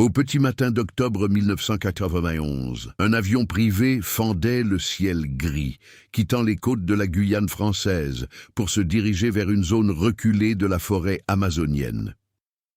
Au petit matin d'octobre 1991, un avion privé fendait le ciel gris, quittant les côtes de la Guyane française pour se diriger vers une zone reculée de la forêt amazonienne.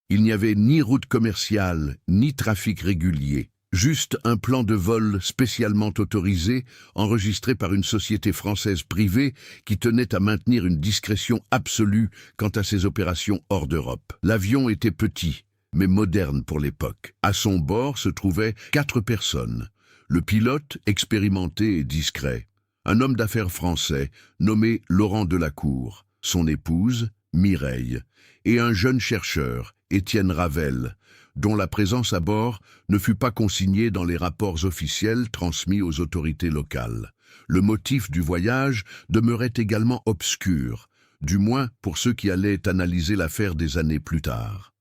Il n'y avait ni route commerciale, ni trafic régulier, juste un plan de vol spécialement autorisé, enregistré par une société française privée qui tenait à maintenir une discrétion absolue quant à ses opérations hors d'Europe. L'avion était petit, mais moderne pour l'époque. À son bord se trouvaient 4 personnes. Le pilote, expérimenté et discret. Un homme d'affaires français, nommé Laurent Delacour. Son épouse, Mireille. Et un jeune chercheur, Étienne Ravel, dont la présence à bord ne fut pas consignée dans les rapports officiels transmis aux autorités locales. Le motif du voyage demeurait également obscur, du moins pour ceux qui allaient analyser l'affaire des années plus tard.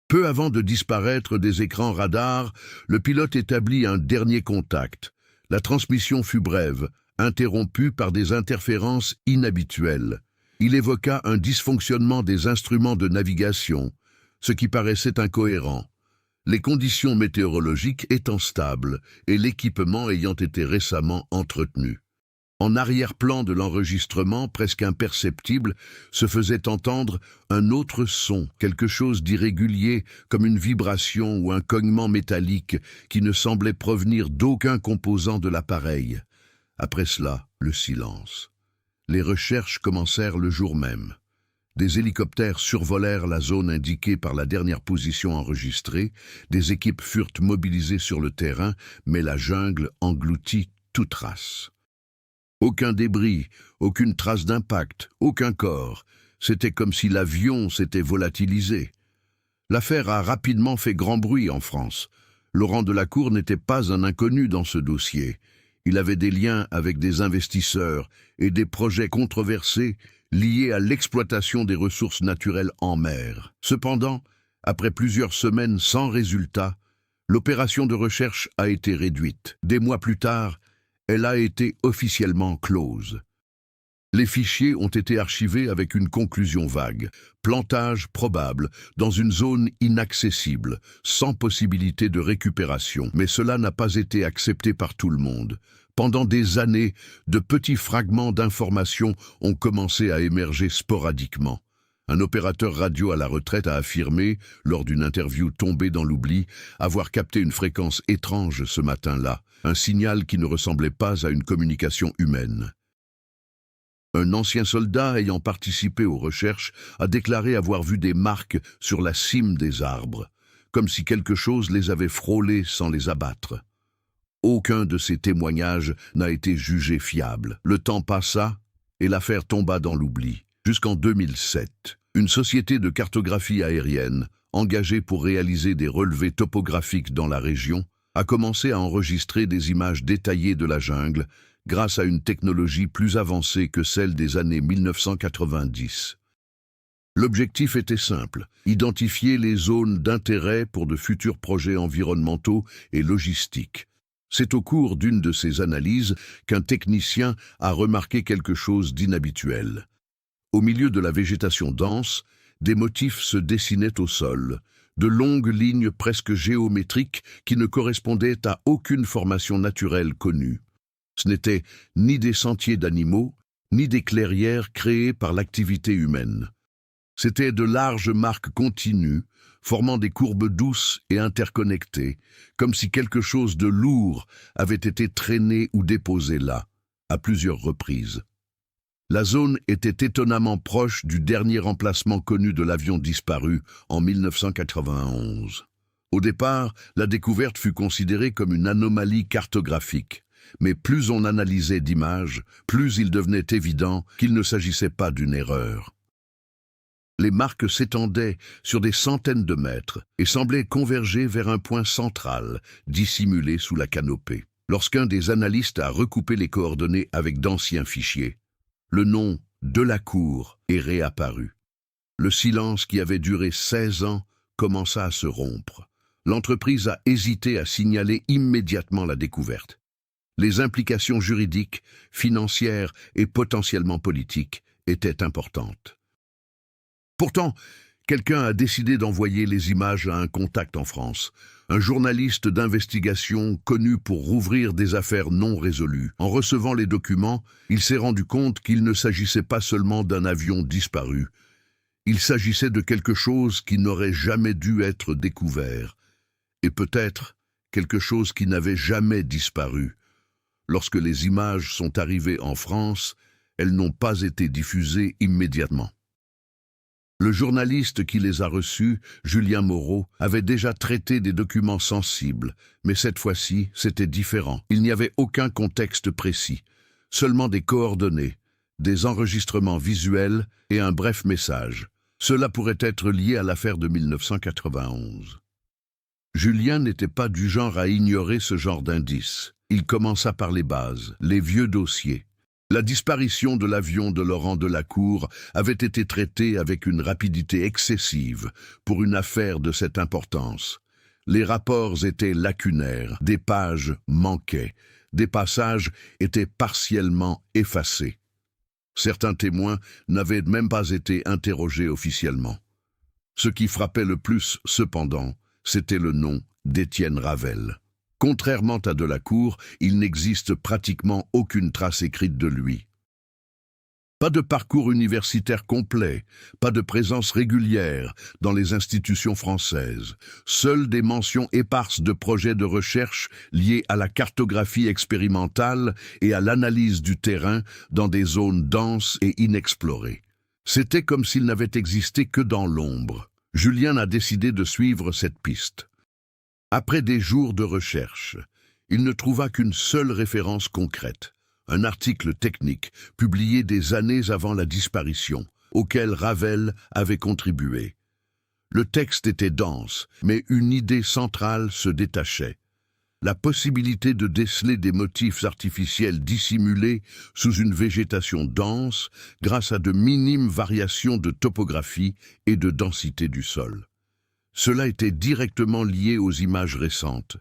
Peu avant de disparaître des écrans radars, le pilote établit un dernier contact. La transmission fut brève, interrompue par des interférences inhabituelles. Il évoqua un dysfonctionnement des instruments de navigation, ce qui paraissait incohérent. Les conditions météorologiques étant stables et l'équipement ayant été récemment entretenu. En arrière-plan de l'enregistrement, presque imperceptible, se faisait entendre un autre son, quelque chose d'irrégulier, comme une vibration ou un cognement métallique qui ne semblait provenir d'aucun composant de l'appareil. Après cela, le silence. Les recherches commencèrent le jour même. Des hélicoptères survolèrent la zone indiquée par la dernière position enregistrée, des équipes furent mobilisées sur le terrain, mais la jungle engloutit toute trace. Aucun débris, aucune trace d'impact, aucun corps. C'était comme si l'avion s'était volatilisé. L'affaire a rapidement fait grand bruit en France. Laurent Delacour n'était pas un inconnu dans ce dossier. Il avait des liens avec des investisseurs et des projets controversés liés à l'exploitation des ressources naturelles en mer. Cependant, après plusieurs semaines sans résultat, l'opération de recherche a été réduite. Des mois plus tard, elle a été officiellement close. Les fichiers ont été archivés avec une conclusion vague. Plantage probable dans une zone inaccessible, sans possibilité de récupération. Mais cela n'a pas été accepté par tout le monde. Pendant des années, de petits fragments d'informations ont commencé à émerger sporadiquement. Un opérateur radio à la retraite a affirmé, lors d'une interview tombée dans l'oubli, avoir capté une fréquence étrange ce matin-là, un signal qui ne ressemblait pas à une communication humaine. Un ancien soldat ayant participé aux recherches a déclaré avoir vu des marques sur la cime des arbres, comme si quelque chose les avait frôlés sans les abattre. Aucun de ces témoignages n'a été jugé fiable. Le temps passa et l'affaire tomba dans l'oubli. Jusqu'en 2007, une société de cartographie aérienne, engagée pour réaliser des relevés topographiques dans la région, a commencé à enregistrer des images détaillées de la jungle grâce à une technologie plus avancée que celle des années 1990. L'objectif était simple, identifier les zones d'intérêt pour de futurs projets environnementaux et logistiques. C'est au cours d'une de ces analyses qu'un technicien a remarqué quelque chose d'inhabituel. Au milieu de la végétation dense, des motifs se dessinaient au sol, de longues lignes presque géométriques qui ne correspondaient à aucune formation naturelle connue. Ce n'étaient ni des sentiers d'animaux, ni des clairières créées par l'activité humaine. C'étaient de larges marques continues, formant des courbes douces et interconnectées, comme si quelque chose de lourd avait été traîné ou déposé là, à plusieurs reprises. La zone était étonnamment proche du dernier emplacement connu de l'avion disparu en 1991. Au départ, la découverte fut considérée comme une anomalie cartographique, mais plus on analysait d'images, plus il devenait évident qu'il ne s'agissait pas d'une erreur. Les marques s'étendaient sur des centaines de mètres et semblaient converger vers un point central, dissimulé sous la canopée. Lorsqu'un des analystes a recoupé les coordonnées avec d'anciens fichiers, le nom Delacour est réapparu. Le silence qui avait duré 16 ans commença à se rompre. L'entreprise a hésité à signaler immédiatement la découverte. Les implications juridiques, financières et potentiellement politiques étaient importantes. Pourtant, quelqu'un a décidé d'envoyer les images à un contact en France, un journaliste d'investigation connu pour rouvrir des affaires non résolues. En recevant les documents, il s'est rendu compte qu'il ne s'agissait pas seulement d'un avion disparu. Il s'agissait de quelque chose qui n'aurait jamais dû être découvert, et peut-être quelque chose qui n'avait jamais disparu. Lorsque les images sont arrivées en France, elles n'ont pas été diffusées immédiatement. Le journaliste qui les a reçus, Julien Moreau, avait déjà traité des documents sensibles, mais cette fois-ci, c'était différent. Il n'y avait aucun contexte précis, seulement des coordonnées, des enregistrements visuels et un bref message. Cela pourrait être lié à l'affaire de 1991. Julien n'était pas du genre à ignorer ce genre d'indices. Il commença par les bases, les vieux dossiers. La disparition de l'avion de Laurent Delacour avait été traitée avec une rapidité excessive pour une affaire de cette importance. Les rapports étaient lacunaires, des pages manquaient, des passages étaient partiellement effacés. Certains témoins n'avaient même pas été interrogés officiellement. Ce qui frappait le plus, cependant, c'était le nom d'Étienne Ravel. Contrairement à Delacour, il n'existe pratiquement aucune trace écrite de lui. Pas de parcours universitaire complet, pas de présence régulière dans les institutions françaises, seules des mentions éparses de projets de recherche liés à la cartographie expérimentale et à l'analyse du terrain dans des zones denses et inexplorées. C'était comme s'il n'avait existé que dans l'ombre. Julien a décidé de suivre cette piste. Après des jours de recherche, il ne trouva qu'une seule référence concrète, un article technique publié des années avant la disparition, auquel Ravel avait contribué. Le texte était dense, mais une idée centrale se détachait. La possibilité de déceler des motifs artificiels dissimulés sous une végétation dense grâce à de minimes variations de topographie et de densité du sol. Cela était directement lié aux images récentes.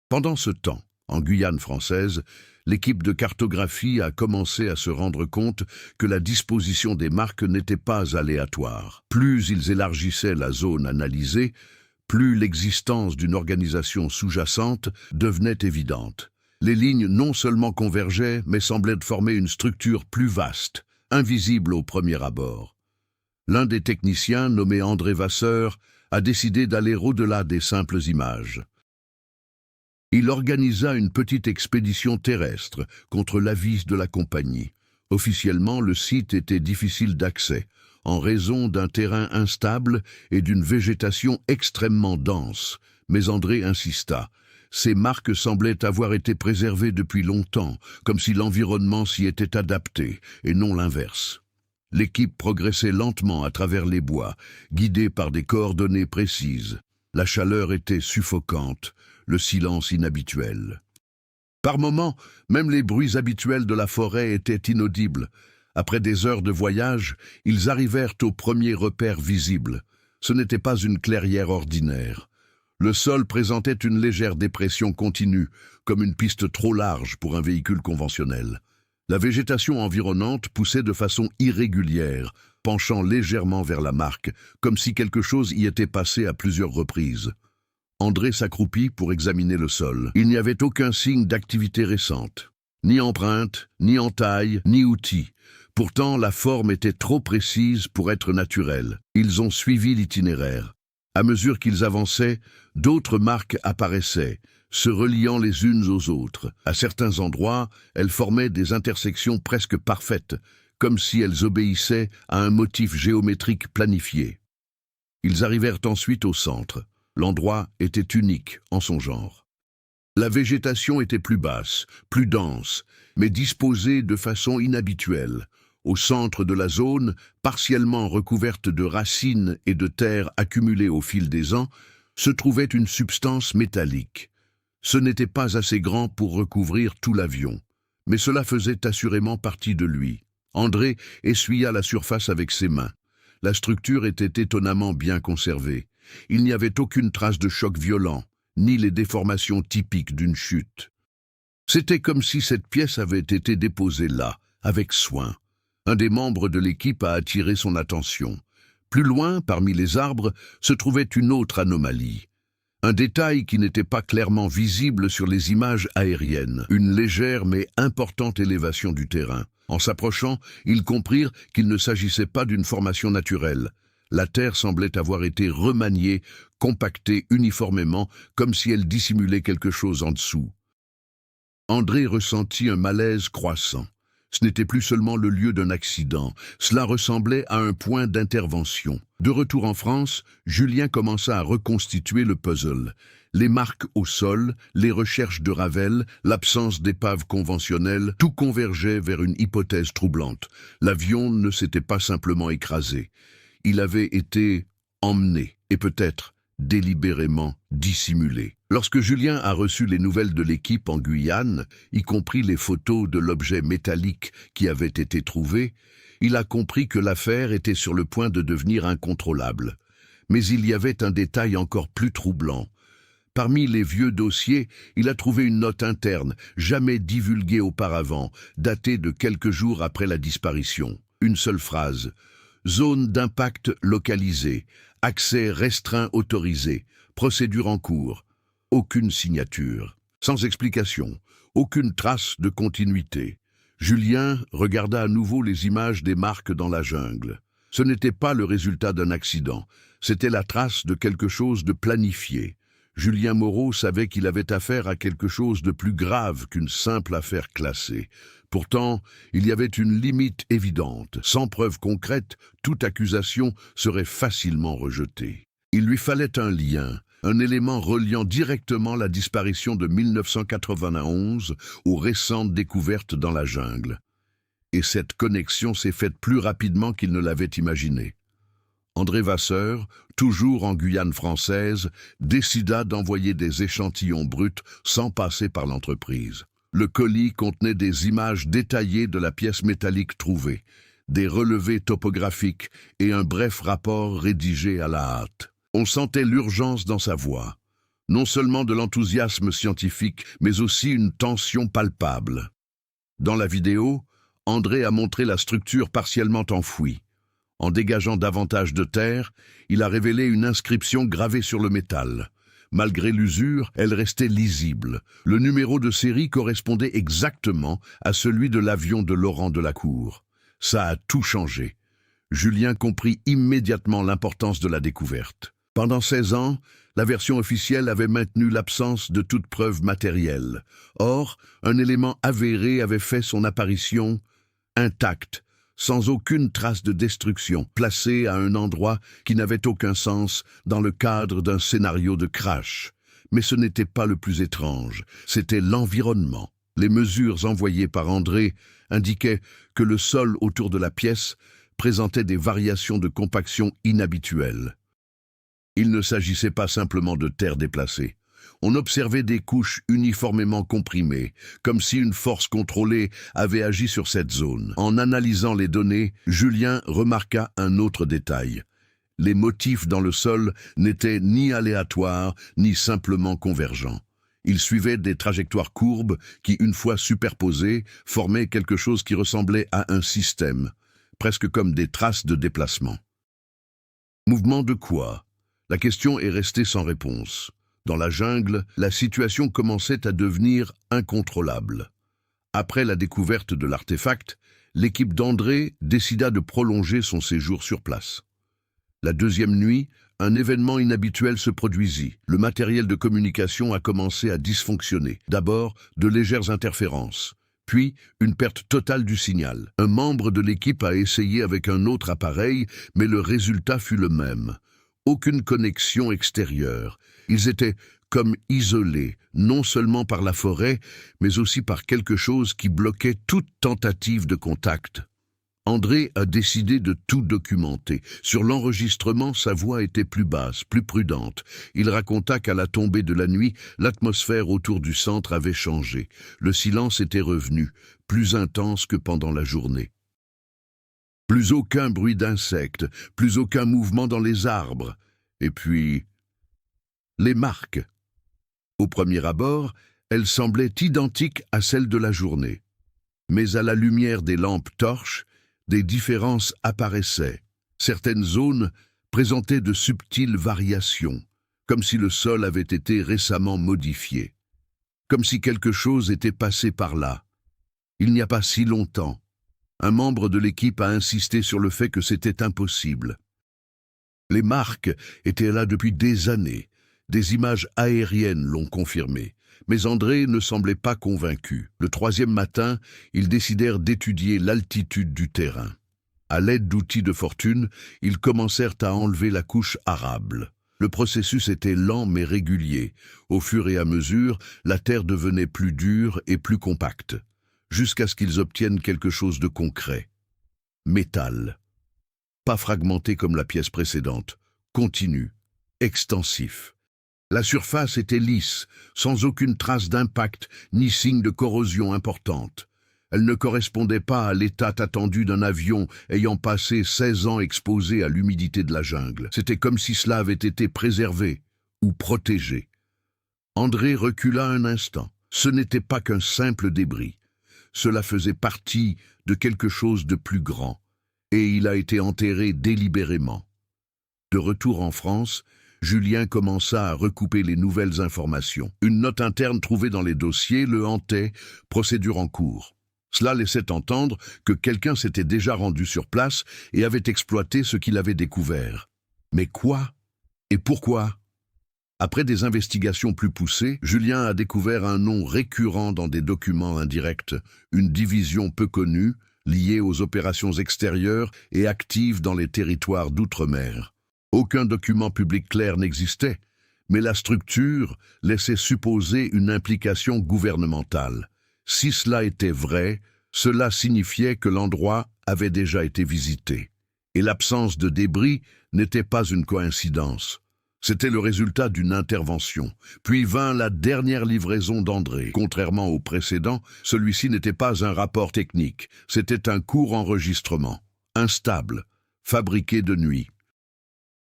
Pendant ce temps, en Guyane française, l'équipe de cartographie a commencé à se rendre compte que la disposition des marques n'était pas aléatoire. Plus ils élargissaient la zone analysée, plus l'existence d'une organisation sous-jacente devenait évidente. Les lignes non seulement convergeaient, mais semblaient former une structure plus vaste, invisible au premier abord. L'un des techniciens, nommé André Vasseur, a décidé d'aller au-delà des simples images. Il organisa une petite expédition terrestre contre l'avis de la compagnie. Officiellement, le site était difficile d'accès, en raison d'un terrain instable et d'une végétation extrêmement dense, mais André insista. Ces marques semblaient avoir été préservées depuis longtemps, comme si l'environnement s'y était adapté, et non l'inverse. L'équipe progressait lentement à travers les bois, guidée par des coordonnées précises. La chaleur était suffocante, le silence inhabituel. Par moments, même les bruits habituels de la forêt étaient inaudibles. Après des heures de voyage, ils arrivèrent au premier repère visible. Ce n'était pas une clairière ordinaire. Le sol présentait une légère dépression continue, comme une piste trop large pour un véhicule conventionnel. La végétation environnante poussait de façon irrégulière, penchant légèrement vers la marque, comme si quelque chose y était passé à plusieurs reprises. André s'accroupit pour examiner le sol. Il n'y avait aucun signe d'activité récente. Ni empreinte, ni entaille, ni outil. Pourtant, la forme était trop précise pour être naturelle. Ils ont suivi l'itinéraire. À mesure qu'ils avançaient, d'autres marques apparaissaient, se reliant les unes aux autres. À certains endroits, elles formaient des intersections presque parfaites, comme si elles obéissaient à un motif géométrique planifié. Ils arrivèrent ensuite au centre. L'endroit était unique en son genre. La végétation était plus basse, plus dense, mais disposée de façon inhabituelle. Au centre de la zone, partiellement recouverte de racines et de terre accumulées au fil des ans, se trouvait une substance métallique. Ce n'était pas assez grand pour recouvrir tout l'avion, mais cela faisait assurément partie de lui. André essuya la surface avec ses mains. La structure était étonnamment bien conservée. Il n'y avait aucune trace de choc violent, ni les déformations typiques d'une chute. C'était comme si cette pièce avait été déposée là, avec soin. Un des membres de l'équipe a attiré son attention. Plus loin, parmi les arbres, se trouvait une autre anomalie. Un détail qui n'était pas clairement visible sur les images aériennes, une légère mais importante élévation du terrain. En s'approchant, ils comprirent qu'il ne s'agissait pas d'une formation naturelle. La terre semblait avoir été remaniée, compactée uniformément, comme si elle dissimulait quelque chose en dessous. André ressentit un malaise croissant. Ce n'était plus seulement le lieu d'un accident, cela ressemblait à un point d'intervention. De retour en France, Julien commença à reconstituer le puzzle. Les marques au sol, les recherches de Ravel, l'absence d'épave conventionnelle, tout convergeait vers une hypothèse troublante. L'avion ne s'était pas simplement écrasé. Il avait été emmené, et peut-être délibérément dissimulé. Lorsque Julien a reçu les nouvelles de l'équipe en Guyane, y compris les photos de l'objet métallique qui avait été trouvé, il a compris que l'affaire était sur le point de devenir incontrôlable. Mais il y avait un détail encore plus troublant. Parmi les vieux dossiers, il a trouvé une note interne, jamais divulguée auparavant, datée de quelques jours après la disparition. Une seule phrase. Zone d'impact localisée. Accès restreint autorisé. Procédure en cours. Aucune signature. Sans explication. Aucune trace de continuité. Julien regarda à nouveau les images des marques dans la jungle. Ce n'était pas le résultat d'un accident. C'était la trace de quelque chose de planifié. Julien Moreau savait qu'il avait affaire à quelque chose de plus grave qu'une simple affaire classée. Pourtant, il y avait une limite évidente. Sans preuve concrète, toute accusation serait facilement rejetée. Il lui fallait un lien, un élément reliant directement la disparition de 1991 aux récentes découvertes dans la jungle. Et cette connexion s'est faite plus rapidement qu'il ne l'avait imaginé. André Vasseur, toujours en Guyane française, décida d'envoyer des échantillons bruts sans passer par l'entreprise. Le colis contenait des images détaillées de la pièce métallique trouvée, des relevés topographiques et un bref rapport rédigé à la hâte. On sentait l'urgence dans sa voix, non seulement de l'enthousiasme scientifique, mais aussi une tension palpable. Dans la vidéo, André a montré la structure partiellement enfouie. En dégageant davantage de terre, il a révélé une inscription gravée sur le métal. Malgré l'usure, elle restait lisible. Le numéro de série correspondait exactement à celui de l'avion de Laurent Delacour. Ça a tout changé. Julien comprit immédiatement l'importance de la découverte. Pendant 16 ans, la version officielle avait maintenu l'absence de toute preuve matérielle. Or, un élément avéré avait fait son apparition intact, sans aucune trace de destruction, placé à un endroit qui n'avait aucun sens dans le cadre d'un scénario de crash. Mais ce n'était pas le plus étrange, c'était l'environnement. Les mesures envoyées par André indiquaient que le sol autour de la pièce présentait des variations de compaction inhabituelles. Il ne s'agissait pas simplement de terre déplacée. On observait des couches uniformément comprimées, comme si une force contrôlée avait agi sur cette zone. En analysant les données, Julien remarqua un autre détail. Les motifs dans le sol n'étaient ni aléatoires, ni simplement convergents. Ils suivaient des trajectoires courbes qui, une fois superposées, formaient quelque chose qui ressemblait à un système, presque comme des traces de déplacement. Mouvement de quoi? La question est restée sans réponse. Dans la jungle, la situation commençait à devenir incontrôlable. Après la découverte de l'artefact, l'équipe d'André décida de prolonger son séjour sur place. La deuxième nuit, un événement inhabituel se produisit. Le matériel de communication a commencé à dysfonctionner. D'abord, de légères interférences. Puis, une perte totale du signal. Un membre de l'équipe a essayé avec un autre appareil, mais le résultat fut le même. Aucune connexion extérieure. Ils étaient comme isolés, non seulement par la forêt, mais aussi par quelque chose qui bloquait toute tentative de contact. André a décidé de tout documenter. Sur l'enregistrement, sa voix était plus basse, plus prudente. Il raconta qu'à la tombée de la nuit, l'atmosphère autour du centre avait changé. Le silence était revenu, plus intense que pendant la journée. Plus aucun bruit d'insectes, plus aucun mouvement dans les arbres. Et puis, les marques. Au premier abord, elles semblaient identiques à celles de la journée. Mais à la lumière des lampes torches, des différences apparaissaient. Certaines zones présentaient de subtiles variations, comme si le sol avait été récemment modifié, comme si quelque chose était passé par là. Il n'y a pas si longtemps, un membre de l'équipe a insisté sur le fait que c'était impossible. Les marques étaient là depuis des années, des images aériennes l'ont confirmé. Mais André ne semblait pas convaincu. Le troisième matin, ils décidèrent d'étudier l'altitude du terrain. À l'aide d'outils de fortune, ils commencèrent à enlever la couche arable. Le processus était lent mais régulier. Au fur et à mesure, la terre devenait plus dure et plus compacte, jusqu'à ce qu'ils obtiennent quelque chose de concret. Métal. Pas fragmenté comme la pièce précédente, continu, extensif. La surface était lisse, sans aucune trace d'impact ni signe de corrosion importante. Elle ne correspondait pas à l'état attendu d'un avion ayant passé 16 ans exposé à l'humidité de la jungle. C'était comme si cela avait été préservé ou protégé. André recula un instant. Ce n'était pas qu'un simple débris. Cela faisait partie de quelque chose de plus grand, et il a été enterré délibérément. De retour en France, Julien commença à recouper les nouvelles informations. Une note interne trouvée dans les dossiers le hantait, procédure en cours. Cela laissait entendre que quelqu'un s'était déjà rendu sur place et avait exploité ce qu'il avait découvert. Mais quoi? Et pourquoi? Après des investigations plus poussées, Julien a découvert un nom récurrent dans des documents indirects, une division peu connue, liée aux opérations extérieures et active dans les territoires d'outre-mer. Aucun document public clair n'existait, mais la structure laissait supposer une implication gouvernementale. Si cela était vrai, cela signifiait que l'endroit avait déjà été visité. Et l'absence de débris n'était pas une coïncidence. C'était le résultat d'une intervention. Puis vint la dernière livraison d'André. Contrairement au précédent, celui-ci n'était pas un rapport technique. C'était un court enregistrement, instable, fabriqué de nuit.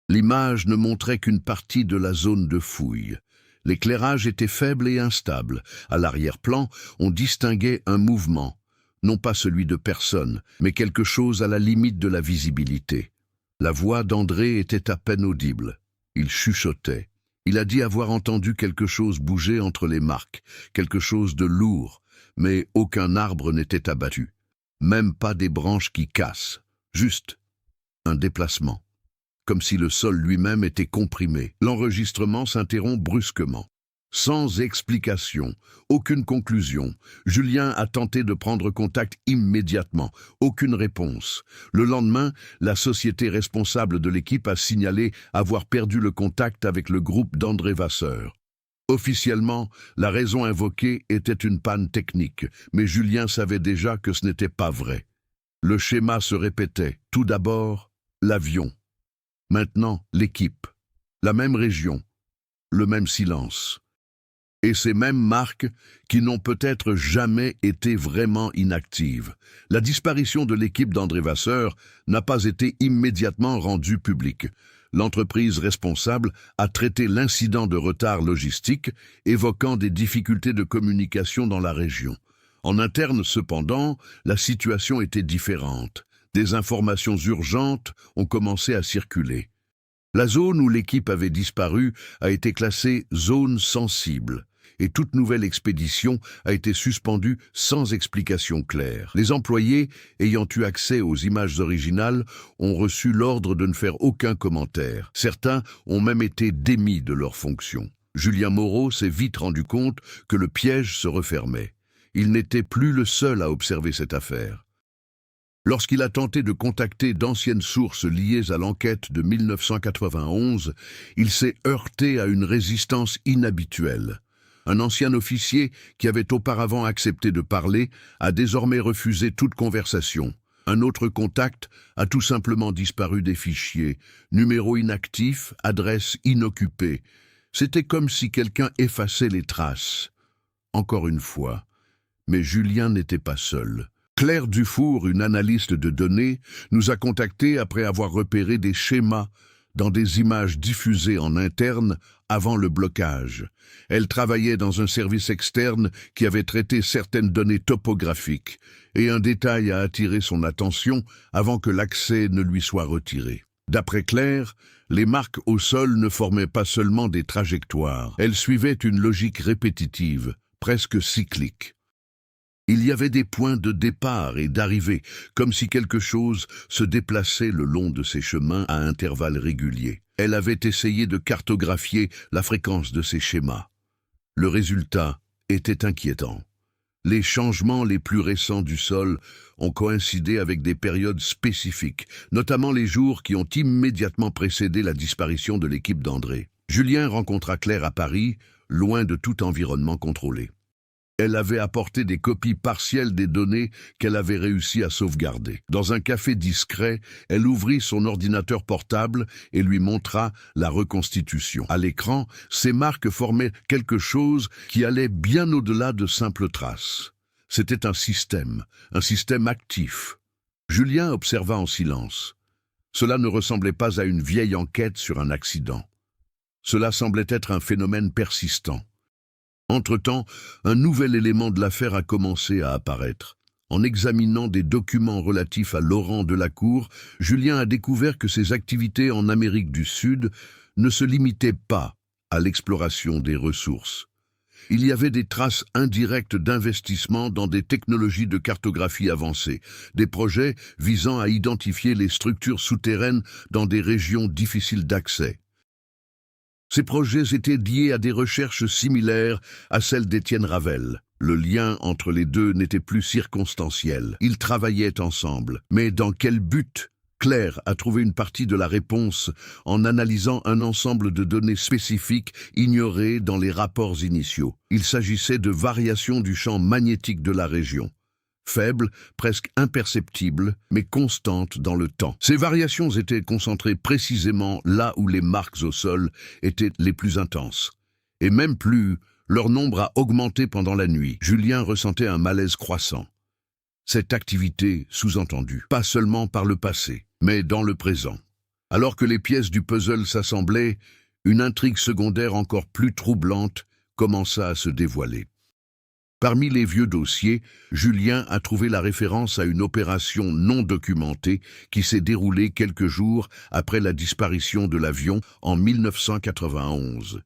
L'image ne montrait qu'une partie de la zone de fouille. L'éclairage était faible et instable. À l'arrière-plan, on distinguait un mouvement, non pas celui de personne, mais quelque chose à la limite de la visibilité. La voix d'André était à peine audible. Il chuchotait. Il a dit avoir entendu quelque chose bouger entre les marques, quelque chose de lourd, mais aucun arbre n'était abattu. Même pas des branches qui cassent, juste un déplacement. Comme si le sol lui-même était comprimé. L'enregistrement s'interrompt brusquement. Sans explication, aucune conclusion, Julien a tenté de prendre contact immédiatement. Aucune réponse. Le lendemain, la société responsable de l'équipe a signalé avoir perdu le contact avec le groupe d'André Vasseur. Officiellement, la raison invoquée était une panne technique, mais Julien savait déjà que ce n'était pas vrai. Le schéma se répétait. Tout d'abord, l'avion. Maintenant, l'équipe, la même région, le même silence. Et ces mêmes marques qui n'ont peut-être jamais été vraiment inactives. La disparition de l'équipe d'André Vasseur n'a pas été immédiatement rendue publique. L'entreprise responsable a traité l'incident de retard logistique, évoquant des difficultés de communication dans la région. En interne, cependant, la situation était différente. Des informations urgentes ont commencé à circuler. La zone où l'équipe avait disparu a été classée zone sensible et toute nouvelle expédition a été suspendue sans explication claire. Les employés, ayant eu accès aux images originales, ont reçu l'ordre de ne faire aucun commentaire. Certains ont même été démis de leurs fonctions. Julien Moreau s'est vite rendu compte que le piège se refermait. Il n'était plus le seul à observer cette affaire. Lorsqu'il a tenté de contacter d'anciennes sources liées à l'enquête de 1991, il s'est heurté à une résistance inhabituelle. Un ancien officier qui avait auparavant accepté de parler a désormais refusé toute conversation. Un autre contact a tout simplement disparu des fichiers, numéro inactif, adresse inoccupée. C'était comme si quelqu'un effaçait les traces. Encore une fois, mais Julien n'était pas seul. Claire Dufour, une analyste de données, nous a contactés après avoir repéré des schémas dans des images diffusées en interne avant le blocage. Elle travaillait dans un service externe qui avait traité certaines données topographiques, et un détail a attiré son attention avant que l'accès ne lui soit retiré. D'après Claire, les marques au sol ne formaient pas seulement des trajectoires, elles suivaient une logique répétitive, presque cyclique. Il y avait des points de départ et d'arrivée, comme si quelque chose se déplaçait le long de ces chemins à intervalles réguliers. Elle avait essayé de cartographier la fréquence de ces schémas. Le résultat était inquiétant. Les changements les plus récents du sol ont coïncidé avec des périodes spécifiques, notamment les jours qui ont immédiatement précédé la disparition de l'équipe d'André. Julien rencontra Claire à Paris, loin de tout environnement contrôlé. Elle avait apporté des copies partielles des données qu'elle avait réussi à sauvegarder. Dans un café discret, elle ouvrit son ordinateur portable et lui montra la reconstitution. À l'écran, ces marques formaient quelque chose qui allait bien au-delà de simples traces. C'était un système actif. Julien observa en silence. Cela ne ressemblait pas à une vieille enquête sur un accident. Cela semblait être un phénomène persistant. Entre-temps, un nouvel élément de l'affaire a commencé à apparaître. En examinant des documents relatifs à Laurent Delacour, Julien a découvert que ses activités en Amérique du Sud ne se limitaient pas à l'exploration des ressources. Il y avait des traces indirectes d'investissement dans des technologies de cartographie avancées, des projets visant à identifier les structures souterraines dans des régions difficiles d'accès. Ces projets étaient liés à des recherches similaires à celles d'Étienne Ravel. Le lien entre les deux n'était plus circonstanciel. Ils travaillaient ensemble. Mais dans quel but? Claire a trouvé une partie de la réponse en analysant un ensemble de données spécifiques ignorées dans les rapports initiaux. Il s'agissait de variations du champ magnétique de la région. Faibles, presque imperceptibles, mais constantes dans le temps. Ces variations étaient concentrées précisément là où les marques au sol étaient les plus intenses. Et même plus, leur nombre a augmenté pendant la nuit. Julien ressentait un malaise croissant. Cette activité, sous-entendue, pas seulement par le passé, mais dans le présent. Alors que les pièces du puzzle s'assemblaient, une intrigue secondaire encore plus troublante commença à se dévoiler. Parmi les vieux dossiers, Julien a trouvé la référence à une opération non documentée qui s'est déroulée quelques jours après la disparition de l'avion en 1991.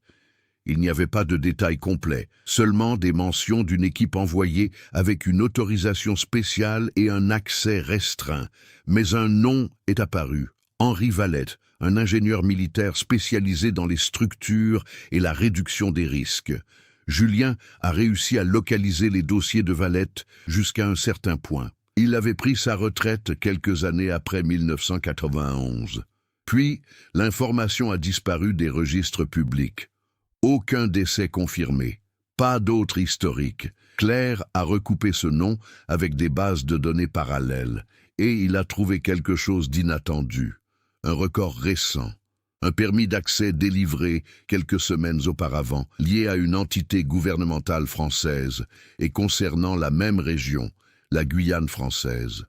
Il n'y avait pas de détails complets, seulement des mentions d'une équipe envoyée avec une autorisation spéciale et un accès restreint. Mais un nom est apparu, Henri Valette, un ingénieur militaire spécialisé dans les structures et la réduction des risques. Julien a réussi à localiser les dossiers de Valette jusqu'à un certain point. Il avait pris sa retraite quelques années après 1991. Puis, l'information a disparu des registres publics. Aucun décès confirmé. Pas d'autre historique. Claire a recoupé ce nom avec des bases de données parallèles et il a trouvé quelque chose d'inattendu. Un record récent. Un permis d'accès délivré quelques semaines auparavant, lié à une entité gouvernementale française et concernant la même région, la Guyane française.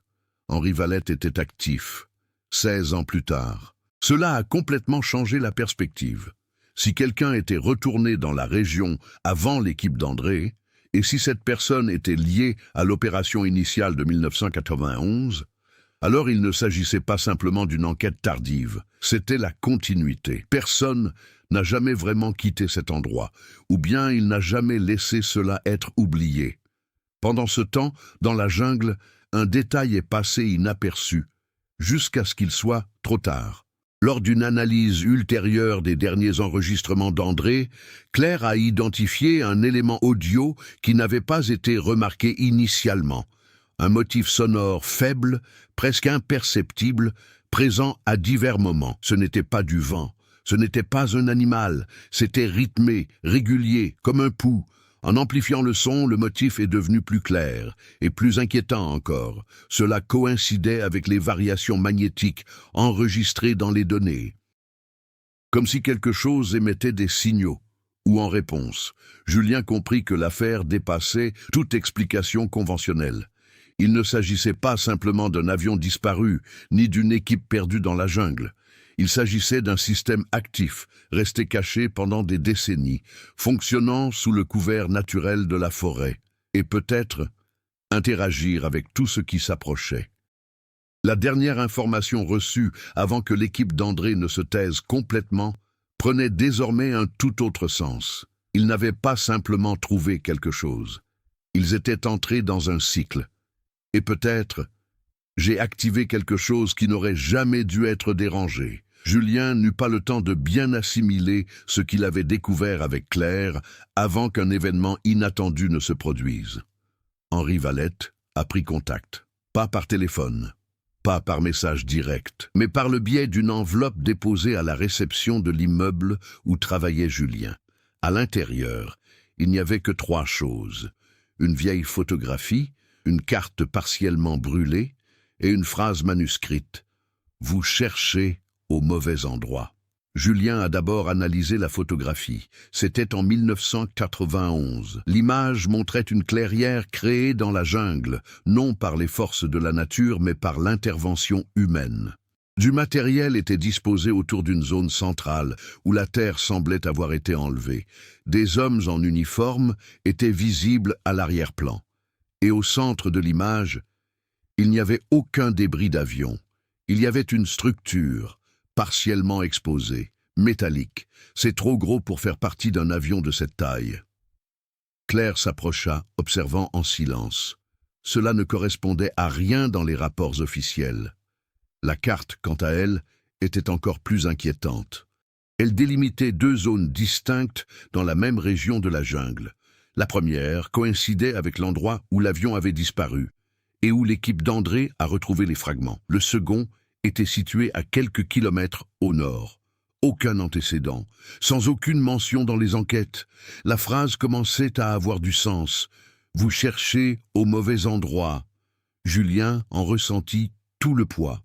Henri Valette était actif, 16 ans plus tard. Cela a complètement changé la perspective. Si quelqu'un était retourné dans la région avant l'équipe d'André, et si cette personne était liée à l'opération initiale de 1991, alors il ne s'agissait pas simplement d'une enquête tardive, c'était la continuité. Personne n'a jamais vraiment quitté cet endroit, ou bien il n'a jamais laissé cela être oublié. Pendant ce temps, dans la jungle, un détail est passé inaperçu, jusqu'à ce qu'il soit trop tard. Lors d'une analyse ultérieure des derniers enregistrements d'André, Claire a identifié un élément audio qui n'avait pas été remarqué initialement. Un motif sonore faible, presque imperceptible, présent à divers moments. Ce n'était pas du vent, ce n'était pas un animal, c'était rythmé, régulier, comme un pouls. En amplifiant le son, le motif est devenu plus clair et plus inquiétant encore. Cela coïncidait avec les variations magnétiques enregistrées dans les données. Comme si quelque chose émettait des signaux. Ou en réponse, Julien comprit que l'affaire dépassait toute explication conventionnelle. Il ne s'agissait pas simplement d'un avion disparu, ni d'une équipe perdue dans la jungle. Il s'agissait d'un système actif, resté caché pendant des décennies, fonctionnant sous le couvert naturel de la forêt, et peut-être interagir avec tout ce qui s'approchait. La dernière information reçue avant que l'équipe d'André ne se taise complètement prenait désormais un tout autre sens. Ils n'avaient pas simplement trouvé quelque chose. Ils étaient entrés dans un cycle. Et peut-être, j'ai activé quelque chose qui n'aurait jamais dû être dérangé. Julien n'eut pas le temps de bien assimiler ce qu'il avait découvert avec Claire avant qu'un événement inattendu ne se produise. Henri Valette a pris contact, pas par téléphone, pas par message direct, mais par le biais d'une enveloppe déposée à la réception de l'immeuble où travaillait Julien. À l'intérieur, il n'y avait que 3 choses. Une vieille photographie, une carte partiellement brûlée et une phrase manuscrite. « Vous cherchez au mauvais endroit ». Julien a d'abord analysé la photographie. C'était en 1991. L'image montrait une clairière créée dans la jungle, non par les forces de la nature, mais par l'intervention humaine. Du matériel était disposé autour d'une zone centrale, où la terre semblait avoir été enlevée. Des hommes en uniforme étaient visibles à l'arrière-plan. Et au centre de l'image, il n'y avait aucun débris d'avion. Il y avait une structure, partiellement exposée, métallique. C'est trop gros pour faire partie d'un avion de cette taille. Claire s'approcha, observant en silence. Cela ne correspondait à rien dans les rapports officiels. La carte, quant à elle, était encore plus inquiétante. Elle délimitait 2 zones distinctes dans la même région de la jungle. La première coïncidait avec l'endroit où l'avion avait disparu et où l'équipe d'André a retrouvé les fragments. Le second était situé à quelques kilomètres au nord. Aucun antécédent, sans aucune mention dans les enquêtes. La phrase commençait à avoir du sens. « Vous cherchez au mauvais endroit ». Julien en ressentit tout le poids.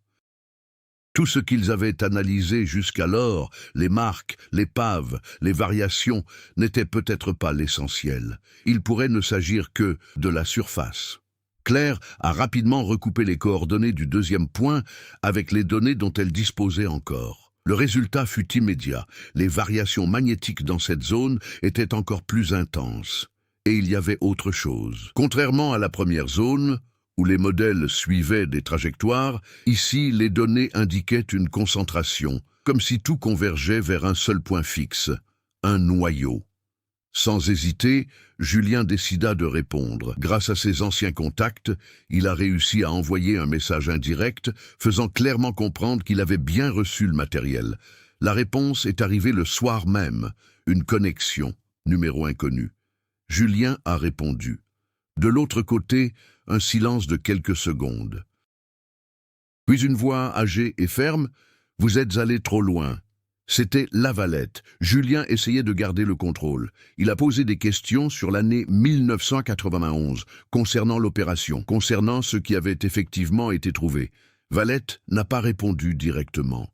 Tout ce qu'ils avaient analysé jusqu'alors, les marques, l'épave, les variations, n'était peut-être pas l'essentiel. Il pourrait ne s'agir que de la surface. Claire a rapidement recoupé les coordonnées du 2e point avec les données dont elle disposait encore. Le résultat fut immédiat. Les variations magnétiques dans cette zone étaient encore plus intenses. Et il y avait autre chose. Contrairement à la première zone, où les modèles suivaient des trajectoires, ici les données indiquaient une concentration, comme si tout convergeait vers un seul point fixe, un noyau. Sans hésiter, Julien décida de répondre. Grâce à ses anciens contacts, il a réussi à envoyer un message indirect, faisant clairement comprendre qu'il avait bien reçu le matériel. La réponse est arrivée le soir même, une connexion, numéro inconnu. Julien a répondu. De l'autre côté, un silence de quelques secondes. Puis une voix âgée et ferme, « Vous êtes allé trop loin ». C'était Lavalette. Julien essayait de garder le contrôle. Il a posé des questions sur l'année 1991, concernant l'opération, concernant ce qui avait effectivement été trouvé. Valette n'a pas répondu directement.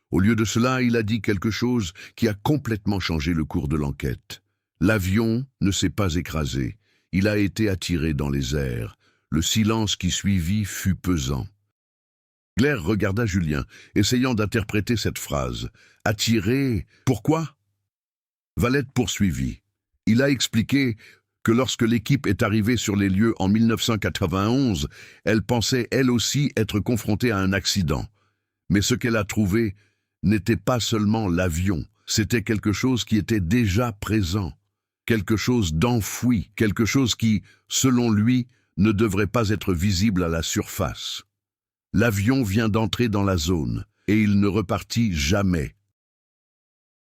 Au lieu de cela, il a dit quelque chose qui a complètement changé le cours de l'enquête. L'avion ne s'est pas écrasé. Il a été attiré dans les airs. Le silence qui suivit fut pesant. Claire regarda Julien, essayant d'interpréter cette phrase. « Attiré, pourquoi ?» Valette poursuivit. Il a expliqué que lorsque l'équipe est arrivée sur les lieux en 1991, elle pensait elle aussi être confrontée à un accident. Mais ce qu'elle a trouvé n'était pas seulement l'avion, c'était quelque chose qui était déjà présent, quelque chose d'enfoui, quelque chose qui, selon lui, ne devrait pas être visible à la surface. L'avion vient d'entrer dans la zone, et il ne repartit jamais.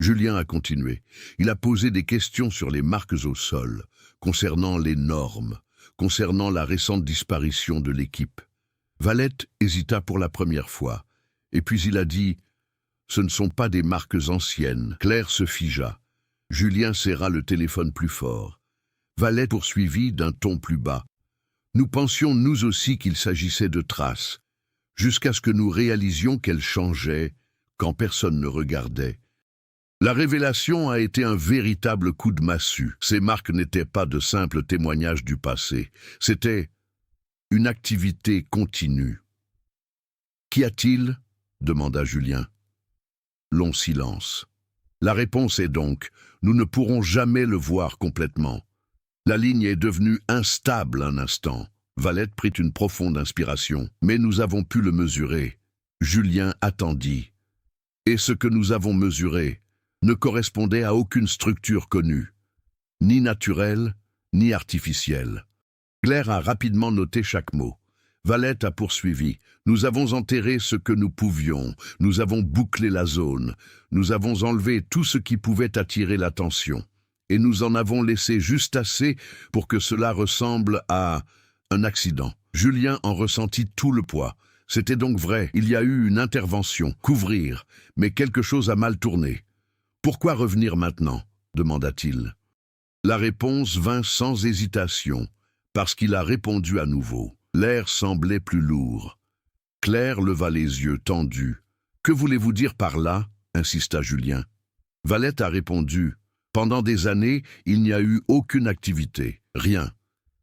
Julien a continué. Il a posé des questions sur les marques au sol, concernant les normes, concernant la récente disparition de l'équipe. Valette hésita pour la première fois, et puis il a dit « Ce ne sont pas des marques anciennes ». Claire se figea. Julien serra le téléphone plus fort. Valette poursuivit d'un ton plus bas. « Nous pensions nous aussi qu'il s'agissait de traces, jusqu'à ce que nous réalisions qu'elles changeaient quand personne ne regardait. La révélation a été un véritable coup de massue. Ces marques n'étaient pas de simples témoignages du passé. C'était une activité continue. « Qu'y a-t-il » demanda Julien. long silence. La réponse est donc, nous ne pourrons jamais le voir complètement. La ligne est devenue instable un instant. Valette prit une profonde inspiration. Mais nous avons pu le mesurer. Julien attendit. Et ce que nous avons mesuré ne correspondait à aucune structure connue, ni naturelle, ni artificielle. Claire a rapidement noté chaque mot. Valette a poursuivi. Nous avons enterré ce que nous pouvions. Nous avons bouclé la zone. Nous avons enlevé tout ce qui pouvait attirer l'attention. Et nous en avons laissé juste assez pour que cela ressemble à un accident. Julien en ressentit tout le poids. C'était donc vrai, il y a eu une intervention, couvrir, mais quelque chose a mal tourné. Pourquoi revenir maintenant ? Demanda-t-il. La réponse vint sans hésitation, parce qu'il a répondu à nouveau. L'air semblait plus lourd. Claire leva les yeux tendus. « Que voulez-vous dire par là ?» insista Julien. Valette a répondu. « Pendant des années, il n'y a eu aucune activité, rien.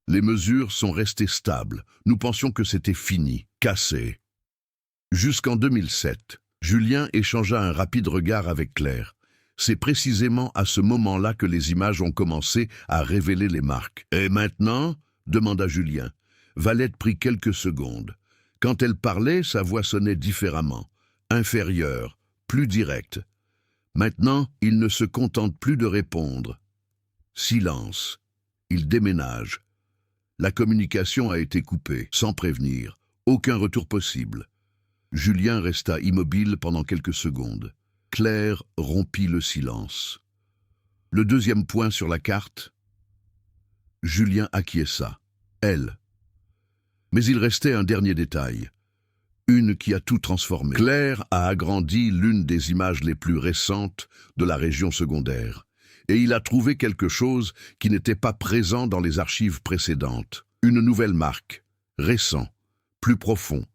Les mesures sont restées stables. Nous pensions que c'était fini, cassé. » Jusqu'en 2007, Julien échangea un rapide regard avec Claire. C'est précisément à ce moment-là que les images ont commencé à révéler les marques. « Et maintenant ?» demanda Julien. Valette prit quelques secondes. Quand elle parlait, sa voix sonnait différemment, inférieure, plus directe. Maintenant, il ne se contente plus de répondre. Silence. Il déménage. La communication a été coupée, sans prévenir. Aucun retour possible. Julien resta immobile pendant quelques secondes. Claire rompit le silence. Le deuxième point sur la carte. Julien acquiesça. Elle. Mais il restait un dernier détail. Une qui a tout transformé. Claire a agrandi l'une des images les plus récentes de la région secondaire. Et il a trouvé quelque chose qui n'était pas présent dans les archives précédentes. Une nouvelle marque, récent, plus profond,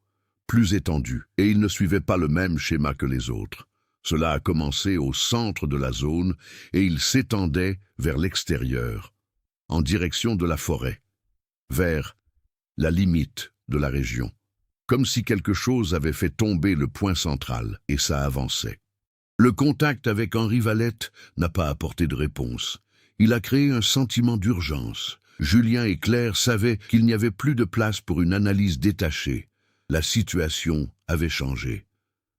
plus étendu. Et il ne suivait pas le même schéma que les autres. Cela a commencé au centre de la zone et il s'étendait vers l'extérieur, en direction de la forêt, vers la limite de la région. Comme si quelque chose avait fait tomber le point central, et ça avançait. Le contact avec Henri Valette n'a pas apporté de réponse. Il a créé un sentiment d'urgence. Julien et Claire savaient qu'il n'y avait plus de place pour une analyse détachée. La situation avait changé.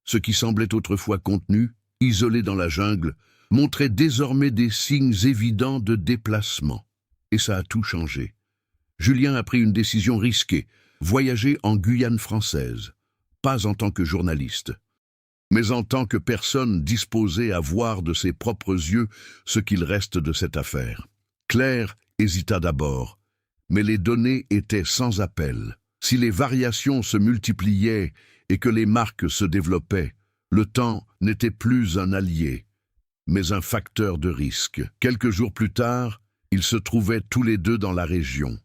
Ce qui semblait autrefois contenu, isolé dans la jungle, montrait désormais des signes évidents de déplacement. Et ça a tout changé. Julien a pris une décision risquée, voyager en Guyane française, pas en tant que journaliste, mais en tant que personne disposée à voir de ses propres yeux ce qu'il reste de cette affaire. Claire hésita d'abord, mais les données étaient sans appel. Si les variations se multipliaient et que les marques se développaient, le temps n'était plus un allié, mais un facteur de risque. Quelques jours plus tard, ils se trouvaient tous les deux dans la région.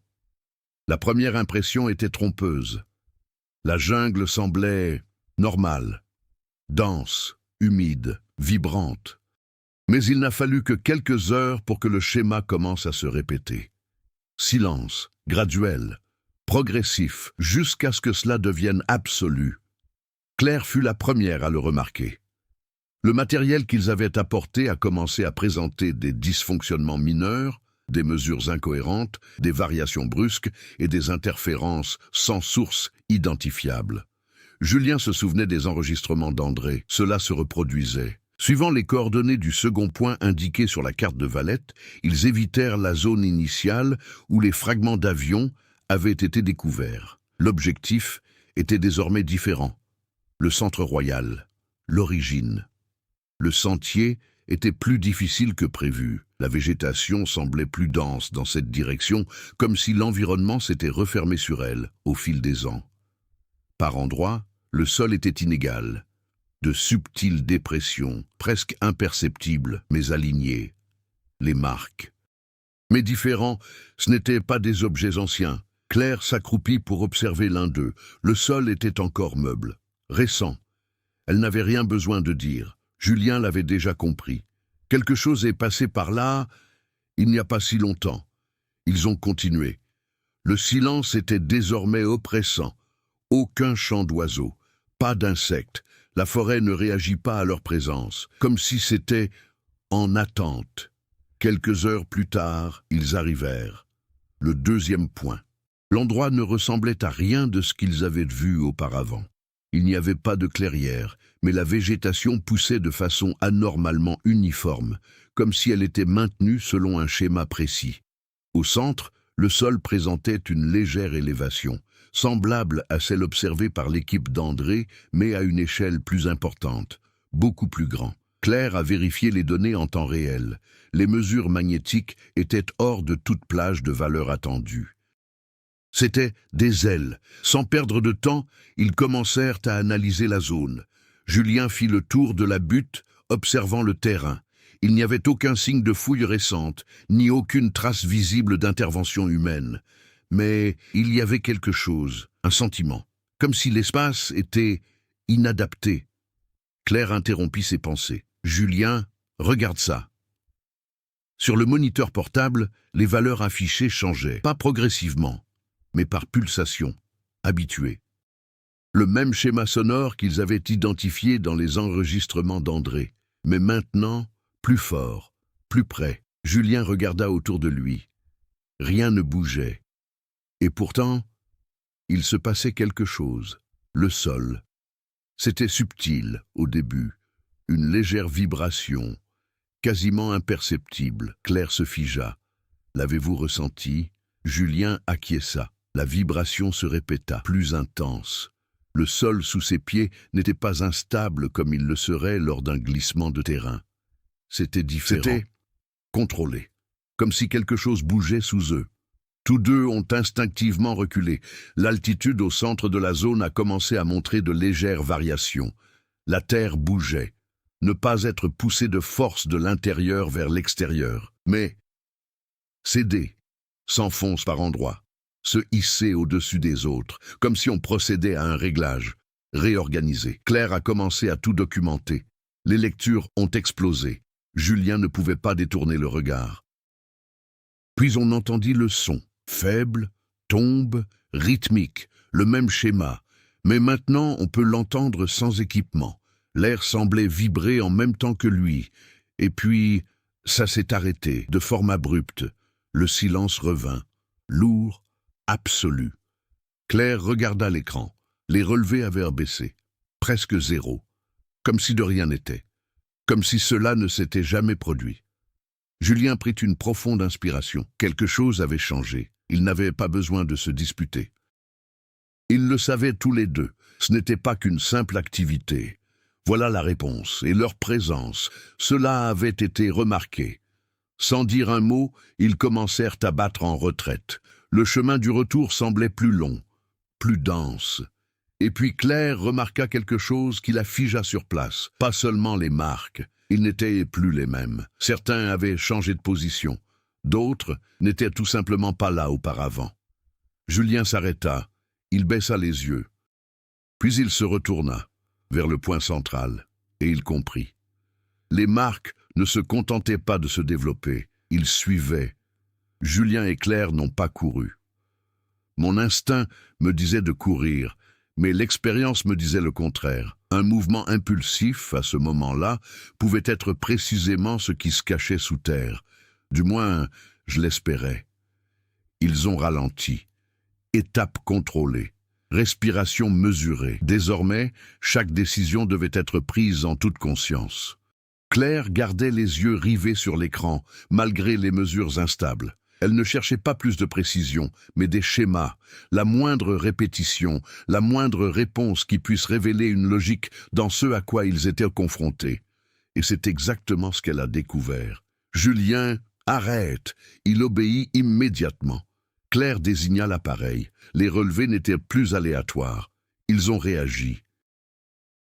La première impression était trompeuse. La jungle semblait normale, dense, humide, vibrante. Mais il n'a fallu que quelques heures pour que le schéma commence à se répéter. Silence, graduel, progressif, jusqu'à ce que cela devienne absolu. Claire fut la première à le remarquer. Le matériel qu'ils avaient apporté a commencé à présenter des dysfonctionnements mineurs, des mesures incohérentes, des variations brusques et des interférences sans source identifiable. Julien se souvenait des enregistrements d'André. Cela se reproduisait. Suivant les coordonnées du second point indiqué sur la carte de Valette, ils évitèrent la zone initiale où les fragments d'avion avaient été découverts. L'objectif était désormais différent. Le centre royal, l'origine. Le sentier était plus difficile que prévu. La végétation semblait plus dense dans cette direction, comme si l'environnement s'était refermé sur elle au fil des ans. Par endroits, le sol était inégal. De subtiles dépressions, presque imperceptibles, mais alignées. Les marques. Mais différents, ce n'étaient pas des objets anciens. Claire s'accroupit pour observer l'un d'eux. Le sol était encore meuble, récent. Elle n'avait rien besoin de dire. Julien l'avait déjà compris. Quelque chose est passé par là, il n'y a pas si longtemps. Ils ont continué. Le silence était désormais oppressant. Aucun chant d'oiseaux, pas d'insectes, La forêt ne réagit pas à leur présence, comme si c'était en attente. Quelques heures plus tard, ils arrivèrent. Le deuxième point. L'endroit ne ressemblait à rien de ce qu'ils avaient vu auparavant. Il n'y avait pas de clairière, mais la végétation poussait de façon anormalement uniforme, comme si elle était maintenue selon un schéma précis. Au centre, le sol présentait une légère élévation, semblable à celle observée par l'équipe d'André, mais à une échelle plus importante, beaucoup plus grand. Claire a vérifié les données en temps réel. Les mesures magnétiques étaient hors de toute plage de valeur attendue. C'étaient des ailes. Sans perdre de temps, ils commencèrent à analyser la zone. Julien fit le tour de la butte, observant le terrain. Il n'y avait aucun signe de fouille récente, ni aucune trace visible d'intervention humaine. Mais il y avait quelque chose, un sentiment, comme si l'espace était inadapté. Claire interrompit ses pensées. « Julien, regarde ça. » Sur le moniteur portable, les valeurs affichées changeaient, pas progressivement, mais par pulsation, habituée. Le même schéma sonore qu'ils avaient identifié dans les enregistrements d'André, mais maintenant, plus fort, plus près. Julien regarda autour de lui. Rien ne bougeait. Et pourtant, il se passait quelque chose. Le sol. C'était subtil au début, une légère vibration, quasiment imperceptible. Claire se figea. L'avez-vous ressenti? Julien acquiesça. La vibration se répéta, plus intense. Le sol sous ses pieds n'était pas instable comme il le serait lors d'un glissement de terrain. C'était différent. C'était contrôlé, comme si quelque chose bougeait sous eux. Tous deux ont instinctivement reculé. L'altitude au centre de la zone a commencé à montrer de légères variations. La terre bougeait. Ne pas être poussé de force de l'intérieur vers l'extérieur, mais céder, s'enfonce par endroits, se hisser au-dessus des autres, comme si on procédait à un réglage, réorganisé. Claire a commencé à tout documenter. Les lectures ont explosé. Julien ne pouvait pas détourner le regard. Puis on entendit le son, faible, tombe, rythmique, le même schéma, mais maintenant on peut l'entendre sans équipement. L'air semblait vibrer en même temps que lui, et puis ça s'est arrêté, de forme abrupte. Le silence revint, lourd, absolu. Claire regarda l'écran. Les relevés avaient baissé, presque zéro, comme si de rien n'était, comme si cela ne s'était jamais produit. Julien prit une profonde inspiration. Quelque chose avait changé. Ils n'avaient pas besoin de se disputer. Ils le savaient tous les deux. Ce n'était pas qu'une simple activité. Voilà la réponse, et leur présence. Cela avait été remarqué. Sans dire un mot, ils commencèrent à battre en retraite. Le chemin du retour semblait plus long, plus dense. Et puis Claire remarqua quelque chose qui la figea sur place. Pas seulement les marques. Ils n'étaient plus les mêmes. Certains avaient changé de position. D'autres n'étaient tout simplement pas là auparavant. Julien s'arrêta. Il baissa les yeux. Puis il se retourna vers le point central, et il comprit. Les marques ne se contentaient pas de se développer. Ils suivaient. Julien et Claire n'ont pas couru. Mon instinct me disait de courir, mais l'expérience me disait le contraire. Un mouvement impulsif, à ce moment-là, pouvait être précisément ce qui se cachait sous terre. Du moins, je l'espérais. Ils ont ralenti. Étape contrôlée. Respiration mesurée. Désormais, chaque décision devait être prise en toute conscience. Claire gardait les yeux rivés sur l'écran, malgré les mesures instables. Elle ne cherchait pas plus de précision, mais des schémas, la moindre répétition, la moindre réponse qui puisse révéler une logique dans ce à quoi ils étaient confrontés. Et c'est exactement ce qu'elle a découvert. Julien, arrête! Il obéit immédiatement. Claire désigna l'appareil. Les relevés n'étaient plus aléatoires. Ils ont réagi.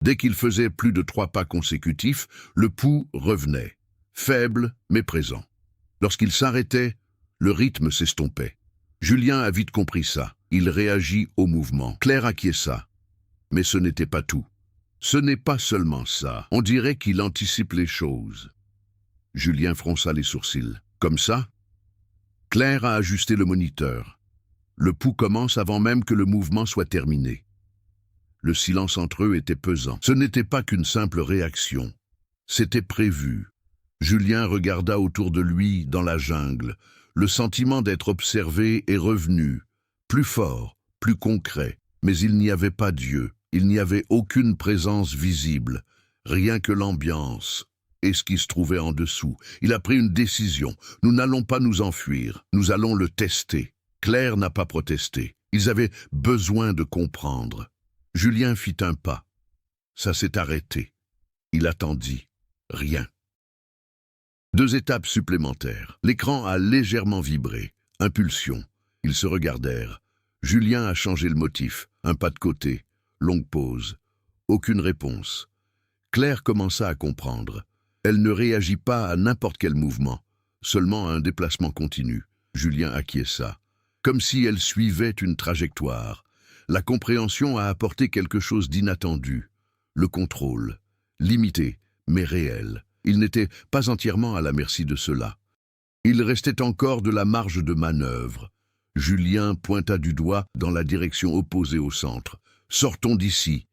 Dès qu'il faisait plus de 3 pas consécutifs, le pouls revenait, faible mais présent. Lorsqu'il s'arrêtait, le rythme s'estompait. Julien a vite compris ça. Il réagit au mouvement. Claire acquiesça. Mais ce n'était pas tout. Ce n'est pas seulement ça. On dirait qu'il anticipe les choses. Julien fronça les sourcils. Comme ça? Claire a ajusté le moniteur. Le pouls commence avant même que le mouvement soit terminé. Le silence entre eux était pesant. Ce n'était pas qu'une simple réaction. C'était prévu. Julien regarda autour de lui, dans la jungle. Le sentiment d'être observé est revenu, plus fort, plus concret. Mais il n'y avait pas Dieu, il n'y avait aucune présence visible, rien que l'ambiance et ce qui se trouvait en dessous. Il a pris une décision. Nous n'allons pas nous enfuir, nous allons le tester. Claire n'a pas protesté. Ils avaient besoin de comprendre. Julien fit un pas. Ça s'est arrêté. Il attendit. Rien. 2 étapes supplémentaires. L'écran a légèrement vibré. Impulsion. Ils se regardèrent. Julien a changé le motif. Un pas de côté. Longue pause. Aucune réponse. Claire commença à comprendre. Elle ne réagit pas à n'importe quel mouvement, seulement à un déplacement continu. Julien acquiesça. Comme si elle suivait une trajectoire. La compréhension a apporté quelque chose d'inattendu. Le contrôle. Limité, mais réel. Il n'était pas entièrement à la merci de cela. Il restait encore de la marge de manœuvre. Julien pointa du doigt dans la direction opposée au centre. « Sortons d'ici »,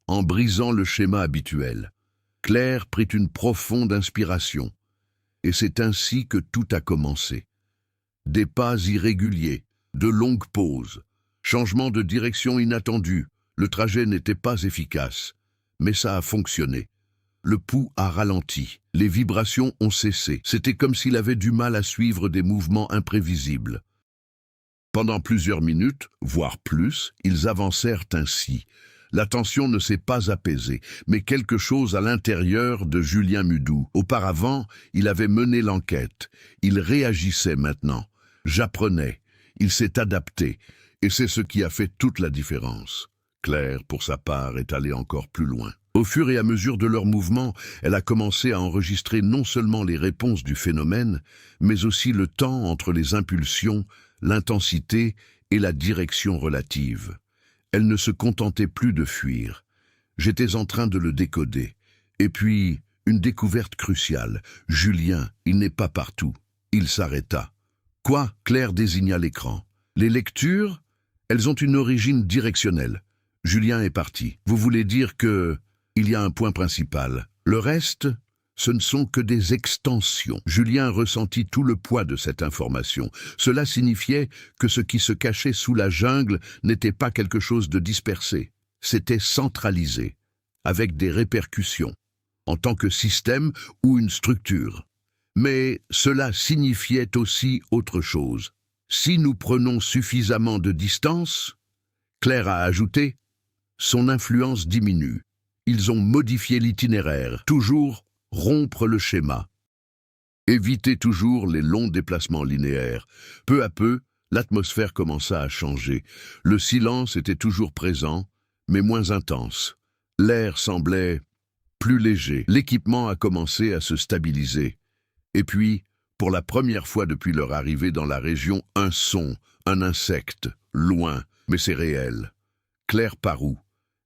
en brisant le schéma habituel. Claire prit une profonde inspiration. Et c'est ainsi que tout a commencé. Des pas irréguliers, de longues pauses, changement de direction inattendu. Le trajet n'était pas efficace, mais ça a fonctionné. Le pouls a ralenti, les vibrations ont cessé. C'était comme s'il avait du mal à suivre des mouvements imprévisibles. Pendant plusieurs minutes, voire plus, ils avancèrent ainsi. La tension ne s'est pas apaisée, mais quelque chose à l'intérieur de Julien Mudou. Auparavant, il avait mené l'enquête. Il réagissait maintenant. J'apprenais. Il s'est adapté. Et c'est ce qui a fait toute la différence. Claire, pour sa part, est allée encore plus loin. Au fur et à mesure de leurs mouvements, elle a commencé à enregistrer non seulement les réponses du phénomène, mais aussi le temps entre les impulsions, l'intensité et la direction relative. Elle ne se contentait plus de fuir. J'étais en train de le décoder. Et puis, une découverte cruciale. Julien, il n'est pas partout. Il s'arrêta. Quoi? Claire désigna l'écran. Les lectures, elles ont une origine directionnelle. Julien est parti. Vous voulez dire que il y a un point principal. Le reste, ce ne sont que des extensions. Julien ressentit tout le poids de cette information. Cela signifiait que ce qui se cachait sous la jungle n'était pas quelque chose de dispersé. C'était centralisé, avec des répercussions, en tant que système ou une structure. Mais cela signifiait aussi autre chose. Si nous prenons suffisamment de distance, Claire a ajouté, son influence diminue. Ils ont modifié l'itinéraire, toujours rompre le schéma. Éviter toujours les longs déplacements linéaires. Peu à peu, l'atmosphère commença à changer. Le silence était toujours présent, mais moins intense. L'air semblait plus léger. L'équipement a commencé à se stabiliser. Et puis, pour la première fois depuis leur arrivée dans la région, un son, un insecte, loin, mais c'est réel. Claire parut.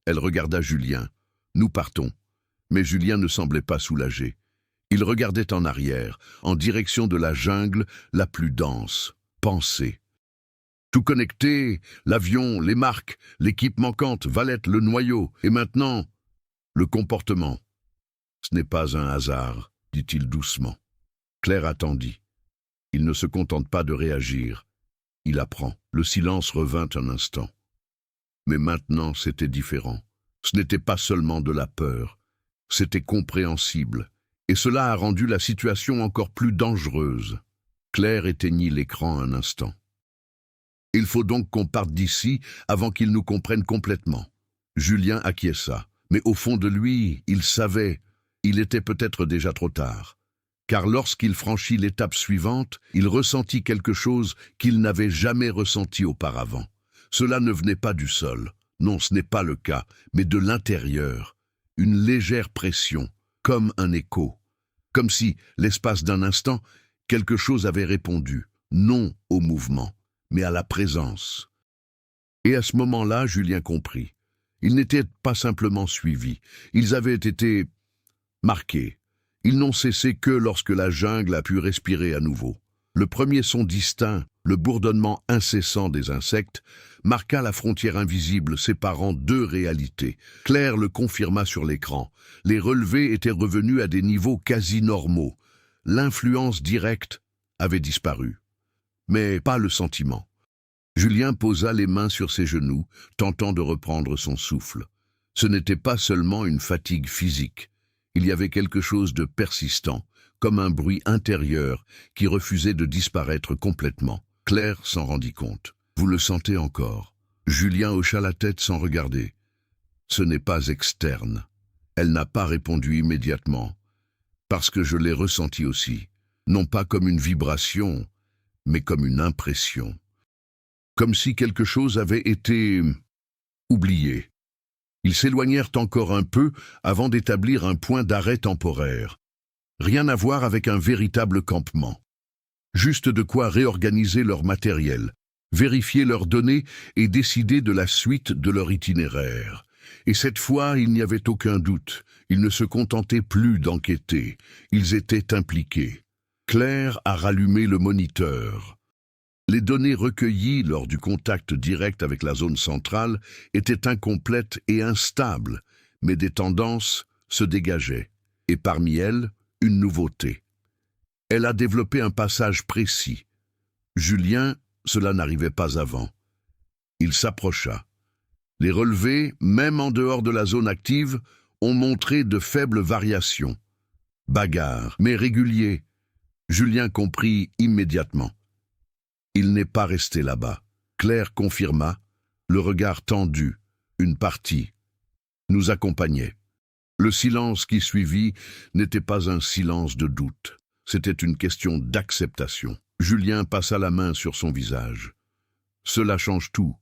Elle regarda Julien. Nous partons. Mais Julien ne semblait pas soulagé. Il regardait en arrière, en direction de la jungle la plus dense, pensée. Tout connecté, l'avion, les marques, l'équipe manquante, Valette, le noyau, et maintenant, le comportement. Ce n'est pas un hasard, dit-il doucement. Claire attendit. Il ne se contente pas de réagir. Il apprend. Le silence revint un instant. Mais maintenant, c'était différent. Ce n'était pas seulement de la peur. C'était compréhensible. Et cela a rendu la situation encore plus dangereuse. Claire éteignit l'écran un instant. Il faut donc qu'on parte d'ici avant qu'ils nous comprennent complètement. Julien acquiesça. Mais au fond de lui, il savait. Il était peut-être déjà trop tard. Car lorsqu'il franchit l'étape suivante, il ressentit quelque chose qu'il n'avait jamais ressenti auparavant. Cela ne venait pas du sol. Non, ce n'est pas le cas, mais de l'intérieur. Une légère pression, comme un écho. Comme si, l'espace d'un instant, quelque chose avait répondu, non au mouvement, mais à la présence. Et à ce moment-là, Julien comprit. Ils n'étaient pas simplement suivis, ils avaient été marqués. Ils n'ont cessé que lorsque la jungle a pu respirer à nouveau. Le premier son distinct, Le bourdonnement incessant des insectes marqua la frontière invisible séparant deux réalités. Claire le confirma sur l'écran. Les relevés étaient revenus à des niveaux quasi normaux. L'influence directe avait disparu. Mais pas le sentiment. Julien posa les mains sur ses genoux, tentant de reprendre son souffle. Ce n'était pas seulement une fatigue physique. Il y avait quelque chose de persistant, comme un bruit intérieur qui refusait de disparaître complètement. Claire s'en rendit compte. « Vous le sentez encore ?» Julien hocha la tête sans regarder. « Ce n'est pas externe. » Elle n'a pas répondu immédiatement. « Parce que je l'ai ressenti aussi. Non pas comme une vibration, mais comme une impression. Comme si quelque chose avait été oublié. » Ils s'éloignèrent encore un peu avant d'établir un point d'arrêt temporaire. Rien à voir avec un véritable campement. Juste de quoi réorganiser leur matériel, vérifier leurs données et décider de la suite de leur itinéraire. Et cette fois, il n'y avait aucun doute. Ils ne se contentaient plus d'enquêter. Ils étaient impliqués. Claire a rallumé le moniteur. Les données recueillies lors du contact direct avec la zone centrale étaient incomplètes et instables, mais des tendances se dégageaient. Et parmi elles, une nouveauté. Elle a développé un passage précis. Julien, cela n'arrivait pas avant. Il s'approcha. Les relevés, même en dehors de la zone active, ont montré de faibles variations. Bagarre, mais régulier. Julien comprit immédiatement. Il n'est pas resté là-bas. Claire confirma, le regard tendu, une partie. Nous accompagnait. Le silence qui suivit n'était pas un silence de doute. C'était une question d'acceptation. Julien passa la main sur son visage. Cela change tout.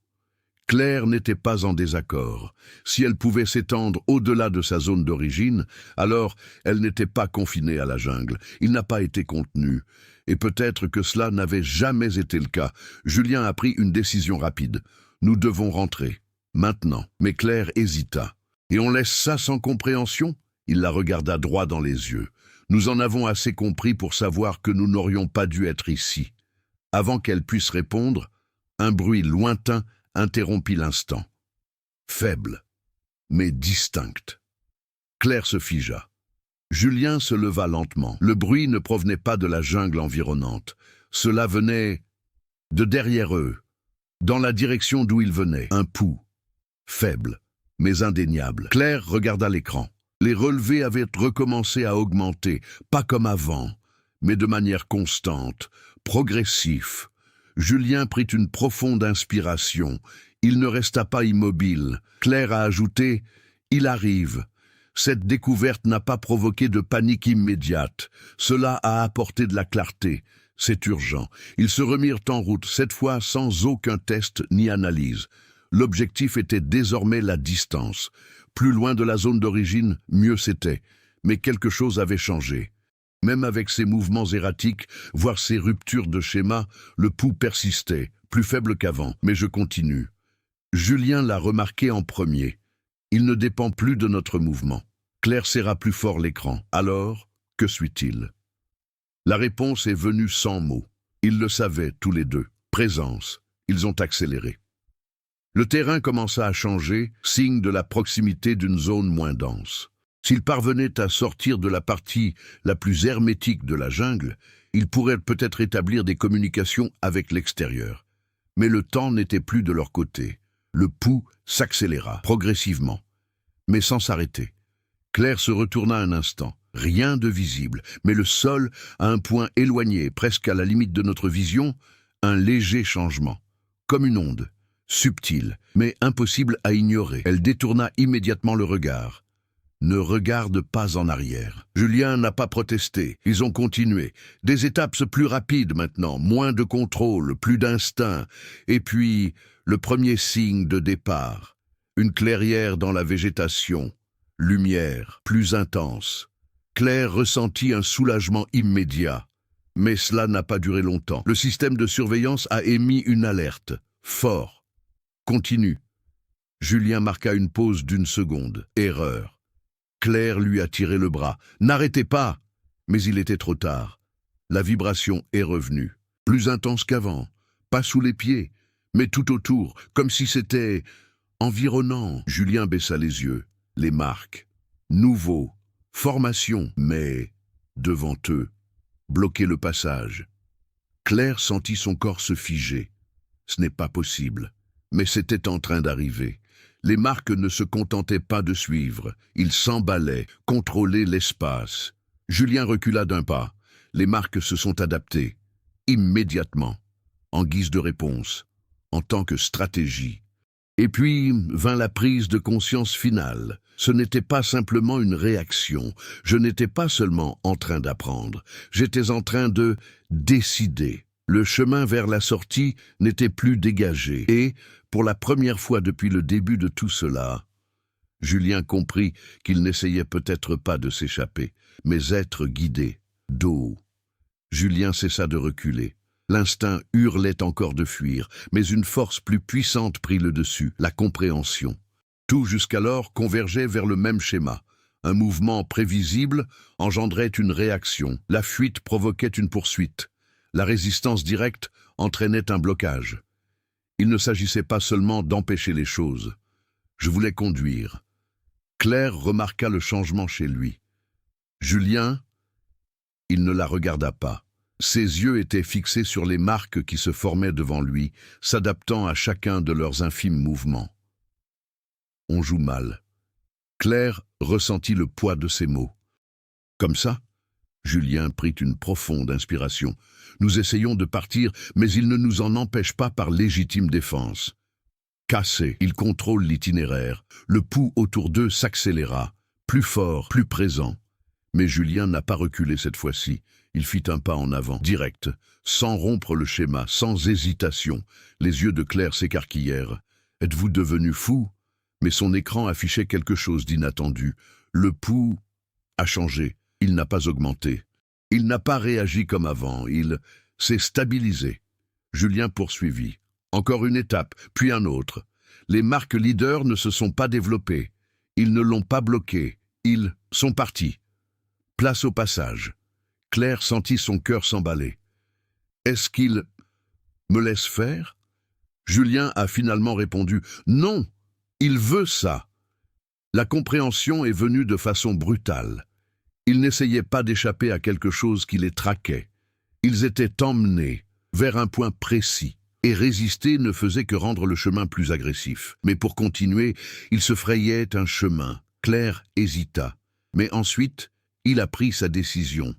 Claire n'était pas en désaccord. Si elle pouvait s'étendre au-delà de sa zone d'origine, alors elle n'était pas confinée à la jungle. Il n'a pas été contenu. Et peut-être que cela n'avait jamais été le cas. Julien a pris une décision rapide. Nous devons rentrer. Maintenant. Mais Claire hésita. Et on laisse ça sans compréhension? Il la regarda droit dans les yeux. Nous en avons assez compris pour savoir que nous n'aurions pas dû être ici. Avant qu'elle puisse répondre, un bruit lointain interrompit l'instant. Faible, mais distinct. Claire se figea. Julien se leva lentement. Le bruit ne provenait pas de la jungle environnante. Cela venait de derrière eux, dans la direction d'où il venait. Un pouls, faible, mais indéniable. Claire regarda l'écran. Les relevés avaient recommencé à augmenter, pas comme avant, mais de manière constante, progressif. Julien prit une profonde inspiration. Il ne resta pas immobile. Claire a ajouté « Il arrive ». Cette découverte n'a pas provoqué de panique immédiate. Cela a apporté de la clarté. C'est urgent. Ils se remirent en route, cette fois sans aucun test ni analyse. L'objectif était désormais la distance. Plus loin de la zone d'origine, mieux c'était. Mais quelque chose avait changé. Même avec ses mouvements erratiques, voire ses ruptures de schéma, le pouls persistait, plus faible qu'avant. Mais je continue. Julien l'a remarqué en premier. Il ne dépend plus de notre mouvement. Claire serra plus fort l'écran. Alors, que suit-il? La réponse est venue sans mots. Ils le savaient tous les deux. Présence. Ils ont accéléré. Le terrain commença à changer, signe de la proximité d'une zone moins dense. S'ils parvenaient à sortir de la partie la plus hermétique de la jungle, ils pourraient peut-être établir des communications avec l'extérieur. Mais le temps n'était plus de leur côté. Le pouls s'accéléra, progressivement, mais sans s'arrêter. Claire se retourna un instant. Rien de visible, mais le sol, à un point éloigné, presque à la limite de notre vision, un léger changement, comme une onde, subtile, mais impossible à ignorer. Elle détourna immédiatement le regard. Ne regarde pas en arrière. Julien n'a pas protesté. Ils ont continué. Des étapes plus rapides maintenant, moins de contrôle, plus d'instinct. Et puis, le premier signe de départ. Une clairière dans la végétation. Lumière, plus intense. Claire ressentit un soulagement immédiat. Mais cela n'a pas duré longtemps. Le système de surveillance a émis une alerte. Fort. Continue. Julien marqua une pause d'1 seconde. Erreur. Claire lui a tiré le bras. N'arrêtez pas! Mais il était trop tard. La vibration est revenue. Plus intense qu'avant. Pas sous les pieds, mais tout autour, comme si c'était environnant. Julien baissa les yeux. Les marques. Nouveau. Formation. Mais, devant eux, bloquer le passage. Claire sentit son corps se figer. Ce n'est pas possible. Mais c'était en train d'arriver. Les marques ne se contentaient pas de suivre. Ils s'emballaient, contrôlaient l'espace. Julien recula d'un pas. Les marques se sont adaptées. Immédiatement. En guise de réponse. En tant que stratégie. Et puis vint la prise de conscience finale. Ce n'était pas simplement une réaction. Je n'étais pas seulement en train d'apprendre. J'étais en train de décider. Le chemin vers la sortie n'était plus dégagé. Et, pour la première fois depuis le début de tout cela, Julien comprit qu'il n'essayait peut-être pas de s'échapper, mais être guidé, dos. Julien cessa de reculer. L'instinct hurlait encore de fuir, mais une force plus puissante prit le dessus, la compréhension. Tout jusqu'alors convergeait vers le même schéma. Un mouvement prévisible engendrait une réaction. La fuite provoquait une poursuite. La résistance directe entraînait un blocage. Il ne s'agissait pas seulement d'empêcher les choses. Je voulais conduire. Claire remarqua le changement chez lui. Julien, il ne la regarda pas. Ses yeux étaient fixés sur les marques qui se formaient devant lui, s'adaptant à chacun de leurs infimes mouvements. On joue mal. Claire ressentit le poids de ces mots. Comme ça, Julien prit une profonde inspiration. Nous essayons de partir, mais il ne nous en empêche pas par légitime défense. Cassé, il contrôle l'itinéraire. Le pouls autour d'eux s'accéléra, plus fort, plus présent. Mais Julien n'a pas reculé cette fois-ci. Il fit un pas en avant, direct, sans rompre le schéma, sans hésitation. Les yeux de Claire s'écarquillèrent. « Êtes-vous devenu fou ?» Mais son écran affichait quelque chose d'inattendu. Le pouls a changé. Il n'a pas augmenté. Il n'a pas réagi comme avant. Il s'est stabilisé. Julien poursuivit. Encore une étape, puis un autre. Les marques leaders ne se sont pas développées. Ils ne l'ont pas bloqué. Ils sont partis. Place au passage. Claire sentit son cœur s'emballer. Est-ce qu'il me laisse faire? Julien a finalement répondu « Non, il veut ça ». La compréhension est venue de façon brutale. Ils n'essayaient pas d'échapper à quelque chose qui les traquait. Ils étaient emmenés vers un point précis. Et résister ne faisait que rendre le chemin plus agressif. Mais pour continuer, il se frayait un chemin. Claire hésita. Mais ensuite, il a pris sa décision.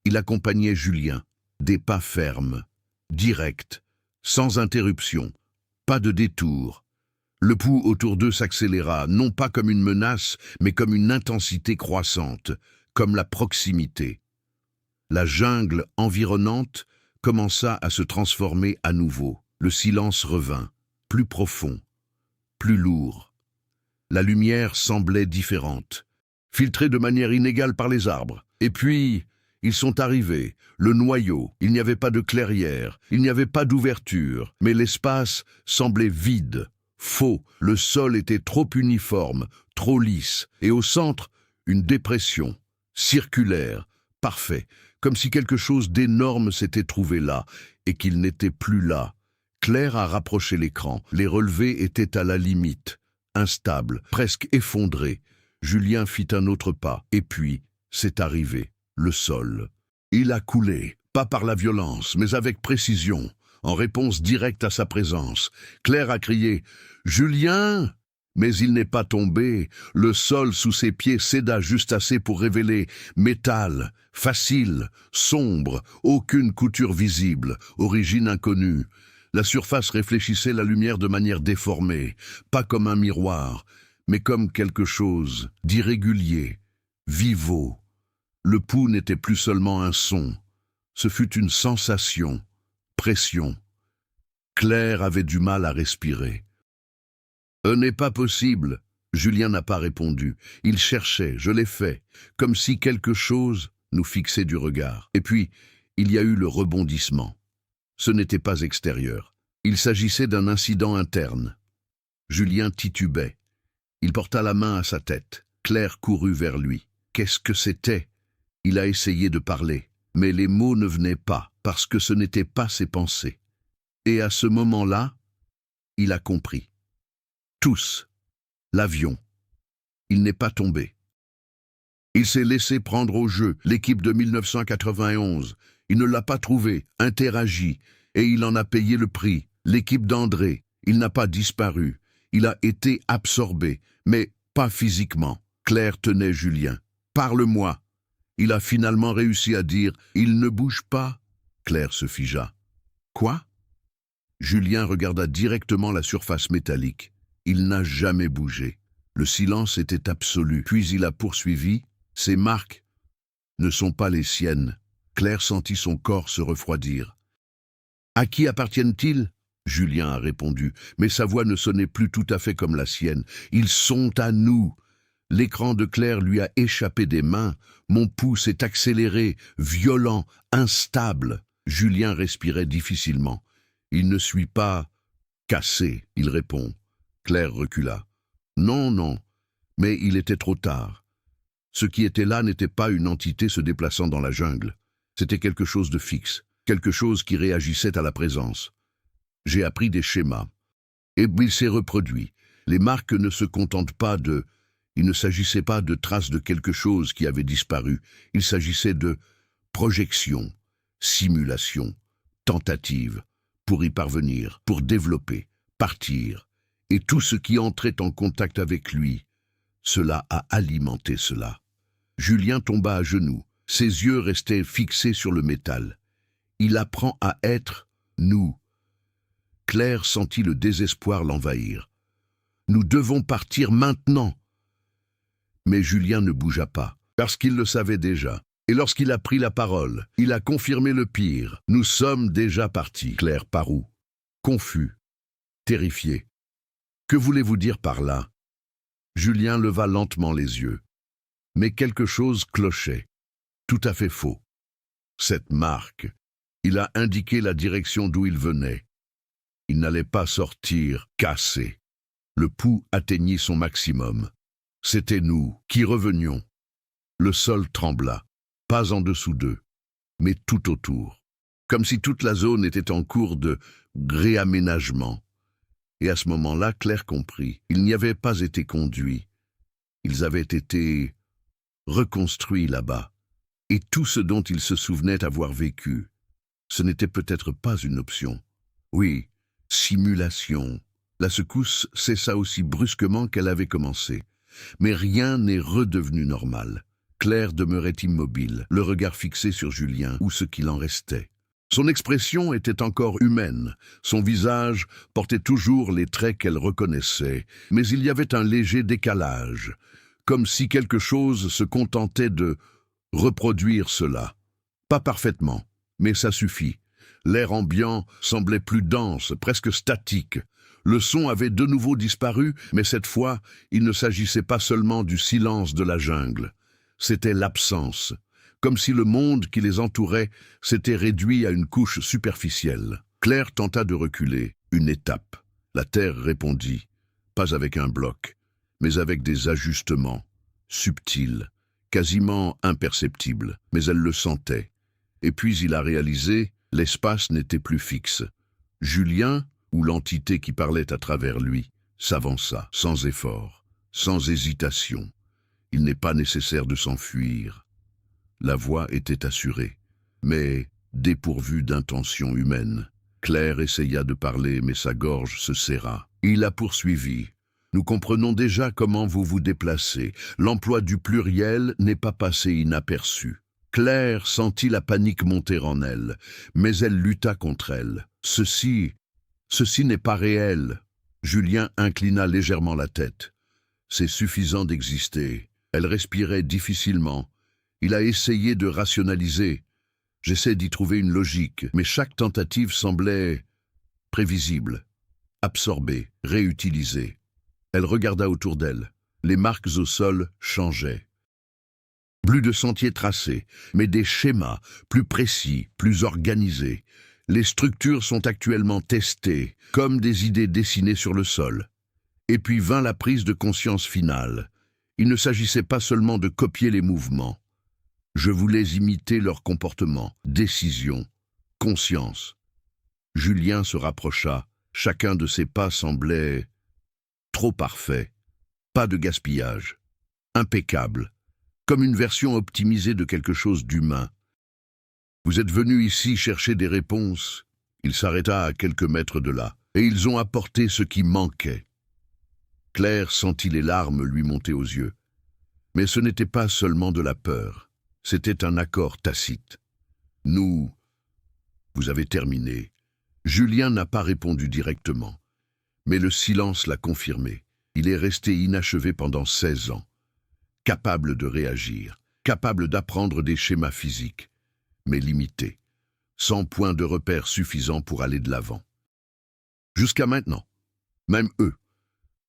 Il accompagnait Julien. Des pas fermes, directs, sans interruption, pas de détour. Le pouls autour d'eux s'accéléra, non pas comme une menace, mais comme une intensité croissante, comme la proximité. La jungle environnante commença à se transformer à nouveau. Le silence revint, plus profond, plus lourd. La lumière semblait différente, filtrée de manière inégale par les arbres. Et puis, ils sont arrivés, le noyau, il n'y avait pas de clairière, il n'y avait pas d'ouverture, mais l'espace semblait vide, faux, le sol était trop uniforme, trop lisse, et au centre, une dépression, circulaire, parfait, comme si quelque chose d'énorme s'était trouvé là, et qu'il n'était plus là. Claire a rapproché l'écran, les relevés étaient à la limite, instables, presque effondrés. Julien fit un autre pas, et puis, c'est arrivé. Le sol. Il a coulé, pas par la violence, mais avec précision, en réponse directe à sa présence. Claire a crié « Julien !» Mais il n'est pas tombé. Le sol sous ses pieds céda juste assez pour révéler métal, facile, sombre, aucune couture visible, origine inconnue. La surface réfléchissait la lumière de manière déformée, pas comme un miroir, mais comme quelque chose d'irrégulier, viveau. Le pouls n'était plus seulement un son, ce fut une sensation, pression. Claire avait du mal à respirer. « Ce n'est pas possible !» Julien n'a pas répondu. Il cherchait, je l'ai fait, comme si quelque chose nous fixait du regard. Et puis, il y a eu le rebondissement. Ce n'était pas extérieur. Il s'agissait d'un incident interne. Julien titubait. Il porta la main à sa tête. Claire courut vers lui. Qu'est-ce que c'était? Il a essayé de parler, mais les mots ne venaient pas, parce que ce n'étaient pas ses pensées. Et à ce moment-là, il a compris. Tous. L'avion. Il n'est pas tombé. Il s'est laissé prendre au jeu, l'équipe de 1991. Il ne l'a pas trouvé, interagi, et il en a payé le prix. L'équipe d'André, il n'a pas disparu. Il a été absorbé, mais pas physiquement. Claire tenait Julien. « Parle-moi !» Il a finalement réussi à dire « Il ne bouge pas !» Claire se figea. « Quoi ?» Julien regarda directement la surface métallique. Il n'a jamais bougé. Le silence était absolu. Puis il a poursuivi. « Ces marques ne sont pas les siennes. » Claire sentit son corps se refroidir. « À qui appartiennent-ils » Julien a répondu, mais sa voix ne sonnait plus tout à fait comme la sienne. « Ils sont à nous !» L'écran de Claire lui a échappé des mains. Mon pouls s'est accéléré, violent, instable. Julien respirait difficilement. « Il ne suis pas cassé », il répond. Claire recula. « Non, non, mais il était trop tard. Ce qui était là n'était pas une entité se déplaçant dans la jungle. C'était quelque chose de fixe, quelque chose qui réagissait à la présence. J'ai appris des schémas. Et il s'est reproduit. Les marques ne se contentent pas de... Il ne s'agissait pas de traces de quelque chose qui avait disparu. Il s'agissait de projection, simulation, tentative, pour y parvenir, pour développer, partir. Et tout ce qui entrait en contact avec lui, cela a alimenté cela. Julien tomba à genoux. Ses yeux restaient fixés sur le métal. Il apprend à être nous. Claire sentit le désespoir l'envahir. Nous devons partir maintenant. Mais Julien ne bougea pas, parce qu'il le savait déjà. Et lorsqu'il a pris la parole, il a confirmé le pire. Nous sommes déjà partis. Claire parut, confus, terrifié. Que voulez-vous dire par là? Julien leva lentement les yeux. Mais quelque chose clochait. Tout à fait faux. Cette marque, il a indiqué la direction d'où il venait. Il n'allait pas sortir cassé. Le pouls atteignit son maximum. C'était nous qui revenions. Le sol trembla, pas en dessous d'eux, mais tout autour, comme si toute la zone était en cours de réaménagement. Et à ce moment-là, Claire comprit. Ils n'y avaient pas été conduits. Ils avaient été reconstruits là-bas. Et tout ce dont ils se souvenaient avoir vécu, ce n'était peut-être pas une option. Oui, simulation. La secousse cessa aussi brusquement qu'elle avait commencé. Mais rien n'est redevenu normal. Claire demeurait immobile, le regard fixé sur Julien, ou ce qu'il en restait. Son expression était encore humaine, son visage portait toujours les traits qu'elle reconnaissait, mais il y avait un léger décalage, comme si quelque chose se contentait de reproduire cela. Pas parfaitement, mais ça suffit. L'air ambiant semblait plus dense, presque statique. Le son avait de nouveau disparu, mais cette fois, il ne s'agissait pas seulement du silence de la jungle. C'était l'absence, comme si le monde qui les entourait s'était réduit à une couche superficielle. Claire tenta de reculer, une étape. La terre répondit, pas avec un bloc, mais avec des ajustements, subtils, quasiment imperceptibles, mais elle le sentait. Et puis il a réalisé, l'espace n'était plus fixe. Julien, ou l'entité qui parlait à travers lui, s'avança, sans effort, sans hésitation. Il n'est pas nécessaire de s'enfuir. La voix était assurée, mais dépourvue d'intention humaine. Claire essaya de parler, mais sa gorge se serra. Il a poursuivi. Nous comprenons déjà comment vous vous déplacez. L'emploi du pluriel n'est pas passé inaperçu. Claire sentit la panique monter en elle, mais elle lutta contre elle. Ceci n'est pas réel. Julien inclina légèrement la tête. C'est suffisant d'exister. Elle respirait difficilement. Il a essayé de rationaliser. J'essaie d'y trouver une logique, mais chaque tentative semblait prévisible, absorbée, réutilisée. Elle regarda autour d'elle. Les marques au sol changeaient. Plus de sentiers tracés, mais des schémas plus précis, plus organisés. Les structures sont actuellement testées, comme des idées dessinées sur le sol. Et puis vint la prise de conscience finale. Il ne s'agissait pas seulement de copier les mouvements. Je voulais imiter leur comportement, décision, conscience. Julien se rapprocha. Chacun de ses pas semblait trop parfait. Pas de gaspillage. Impeccable. Comme une version optimisée de quelque chose d'humain. Vous êtes venu ici chercher des réponses. Il s'arrêta à quelques mètres de là, et ils ont apporté ce qui manquait. Claire sentit les larmes lui monter aux yeux. Mais ce n'était pas seulement de la peur, c'était un accord tacite. Vous avez terminé. Julien n'a pas répondu directement, mais le silence l'a confirmé. Il est resté inachevé pendant 16 ans, capable de réagir, capable d'apprendre des schémas physiques, mais limité, sans point de repère suffisant pour aller de l'avant. Jusqu'à maintenant, même eux,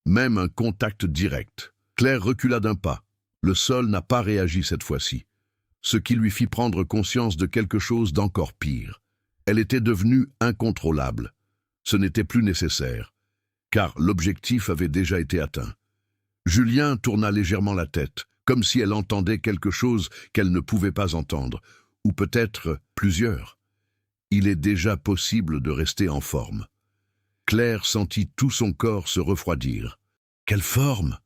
même un contact direct. Claire recula d'un pas. Le sol n'a pas réagi cette fois-ci, ce qui lui fit prendre conscience de quelque chose d'encore pire. Elle était devenue incontrôlable. Ce n'était plus nécessaire, car l'objectif avait déjà été atteint. Julien tourna légèrement la tête, comme si elle entendait quelque chose qu'elle ne pouvait pas entendre, ou peut-être plusieurs. Il est déjà possible de rester en forme. Claire sentit tout son corps se refroidir. Quelle forme!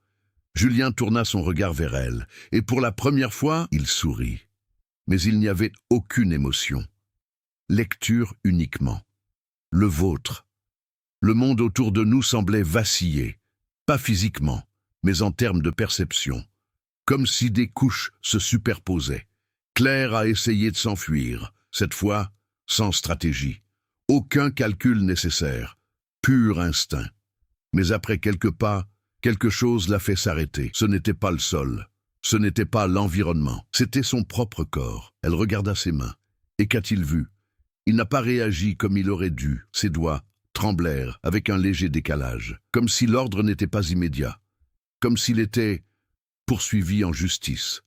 Julien tourna son regard vers elle, et pour la première fois, il sourit. Mais il n'y avait aucune émotion. Lecture uniquement. Le vôtre. Le monde autour de nous semblait vaciller, pas physiquement, mais en termes de perception, comme si des couches se superposaient. Claire a essayé de s'enfuir, cette fois sans stratégie. Aucun calcul nécessaire, pur instinct. Mais après quelques pas, quelque chose l'a fait s'arrêter. Ce n'était pas le sol, ce n'était pas l'environnement, c'était son propre corps. Elle regarda ses mains. Et qu'a-t-il vu? Il n'a pas réagi comme il aurait dû. Ses doigts tremblèrent avec un léger décalage, comme si l'ordre n'était pas immédiat, comme s'il était poursuivi en justice.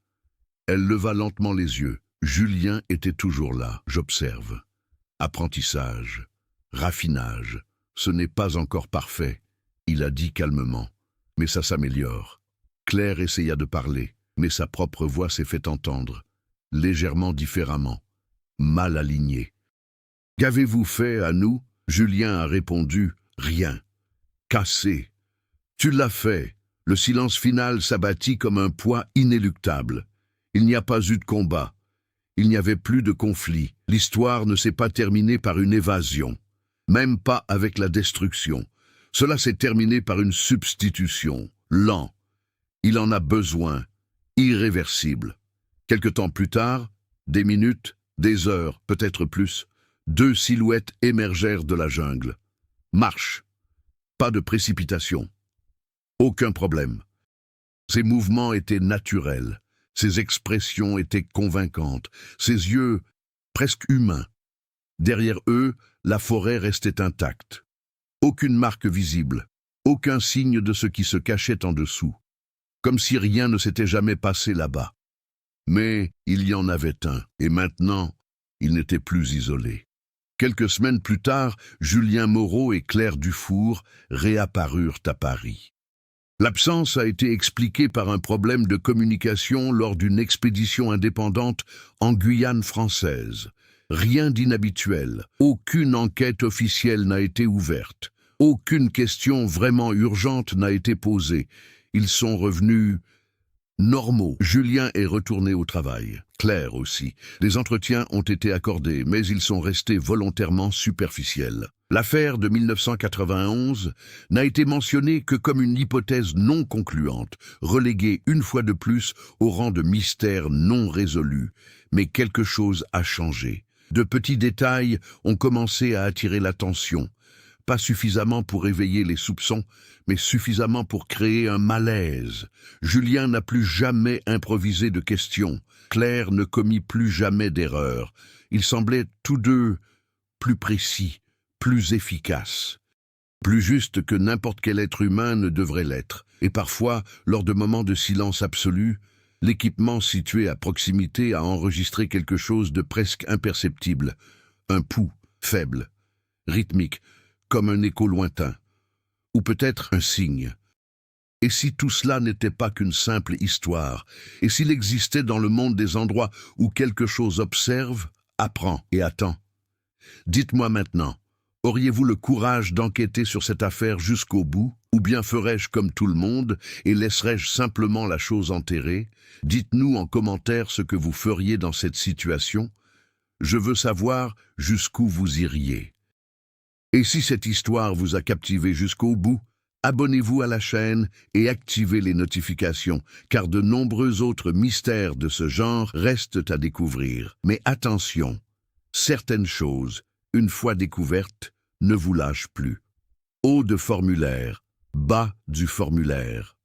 Elle leva lentement les yeux. Julien était toujours là. J'observe. Apprentissage, raffinage. Ce n'est pas encore parfait, il a dit calmement. Mais ça s'améliore. Claire essaya de parler, mais sa propre voix s'est fait entendre, légèrement différemment, mal alignée. « Qu'avez-vous fait à nous ?» Julien a répondu « Rien. Cassé. » « Tu l'as fait. » Le silence final s'abattit comme un poids inéluctable. Il n'y a pas eu de combat. Il n'y avait plus de conflit. L'histoire ne s'est pas terminée par une évasion, même pas avec la destruction. Cela s'est terminé par une substitution, lent. Il en a besoin, irréversible. Quelque temps plus tard, des minutes, des heures, peut-être plus, 2 silhouettes émergèrent de la jungle. Marche. Pas de précipitation. Aucun problème. Ses mouvements étaient naturels, ses expressions étaient convaincantes, ses yeux presque humains. Derrière eux, la forêt restait intacte. Aucune marque visible, aucun signe de ce qui se cachait en dessous, comme si rien ne s'était jamais passé là-bas. Mais il y en avait un, et maintenant, il n'était plus isolé. Quelques semaines plus tard, Julien Moreau et Claire Dufour réapparurent à Paris. L'absence a été expliquée par un problème de communication lors d'une expédition indépendante en Guyane française. Rien d'inhabituel, aucune enquête officielle n'a été ouverte, aucune question vraiment urgente n'a été posée. Ils sont revenus normaux. Julien est retourné au travail, Claire aussi. Les entretiens ont été accordés, mais ils sont restés volontairement superficiels. L'affaire de 1991 n'a été mentionnée que comme une hypothèse non concluante, reléguée une fois de plus au rang de mystère non résolu. Mais quelque chose a changé. De petits détails ont commencé à attirer l'attention. Pas suffisamment pour éveiller les soupçons, mais suffisamment pour créer un malaise. Julien n'a plus jamais improvisé de questions. Claire ne commit plus jamais d'erreurs. Ils semblaient tous deux plus précis, plus efficaces, plus justes que n'importe quel être humain ne devrait l'être. Et parfois, lors de moments de silence absolu, l'équipement situé à proximité a enregistré quelque chose de presque imperceptible. Un pouls faible, rythmique, comme un écho lointain. Ou peut-être un signe. Et si tout cela n'était pas qu'une simple histoire, et s'il existait dans le monde des endroits où quelque chose observe, apprend et attend? Dites-moi maintenant, Auriez-vous le courage d'enquêter sur cette affaire jusqu'au bout? Ou bien ferais-je comme tout le monde et laisserais-je simplement la chose enterrée? Dites-nous en commentaire ce que vous feriez dans cette situation. Je veux savoir jusqu'où vous iriez. Et si cette histoire vous a captivé jusqu'au bout, abonnez-vous à la chaîne et activez les notifications, car de nombreux autres mystères de ce genre restent à découvrir. Mais attention, certaines choses, une fois découvertes, ne vous lâchent plus. Haut de formulaire, bas du formulaire.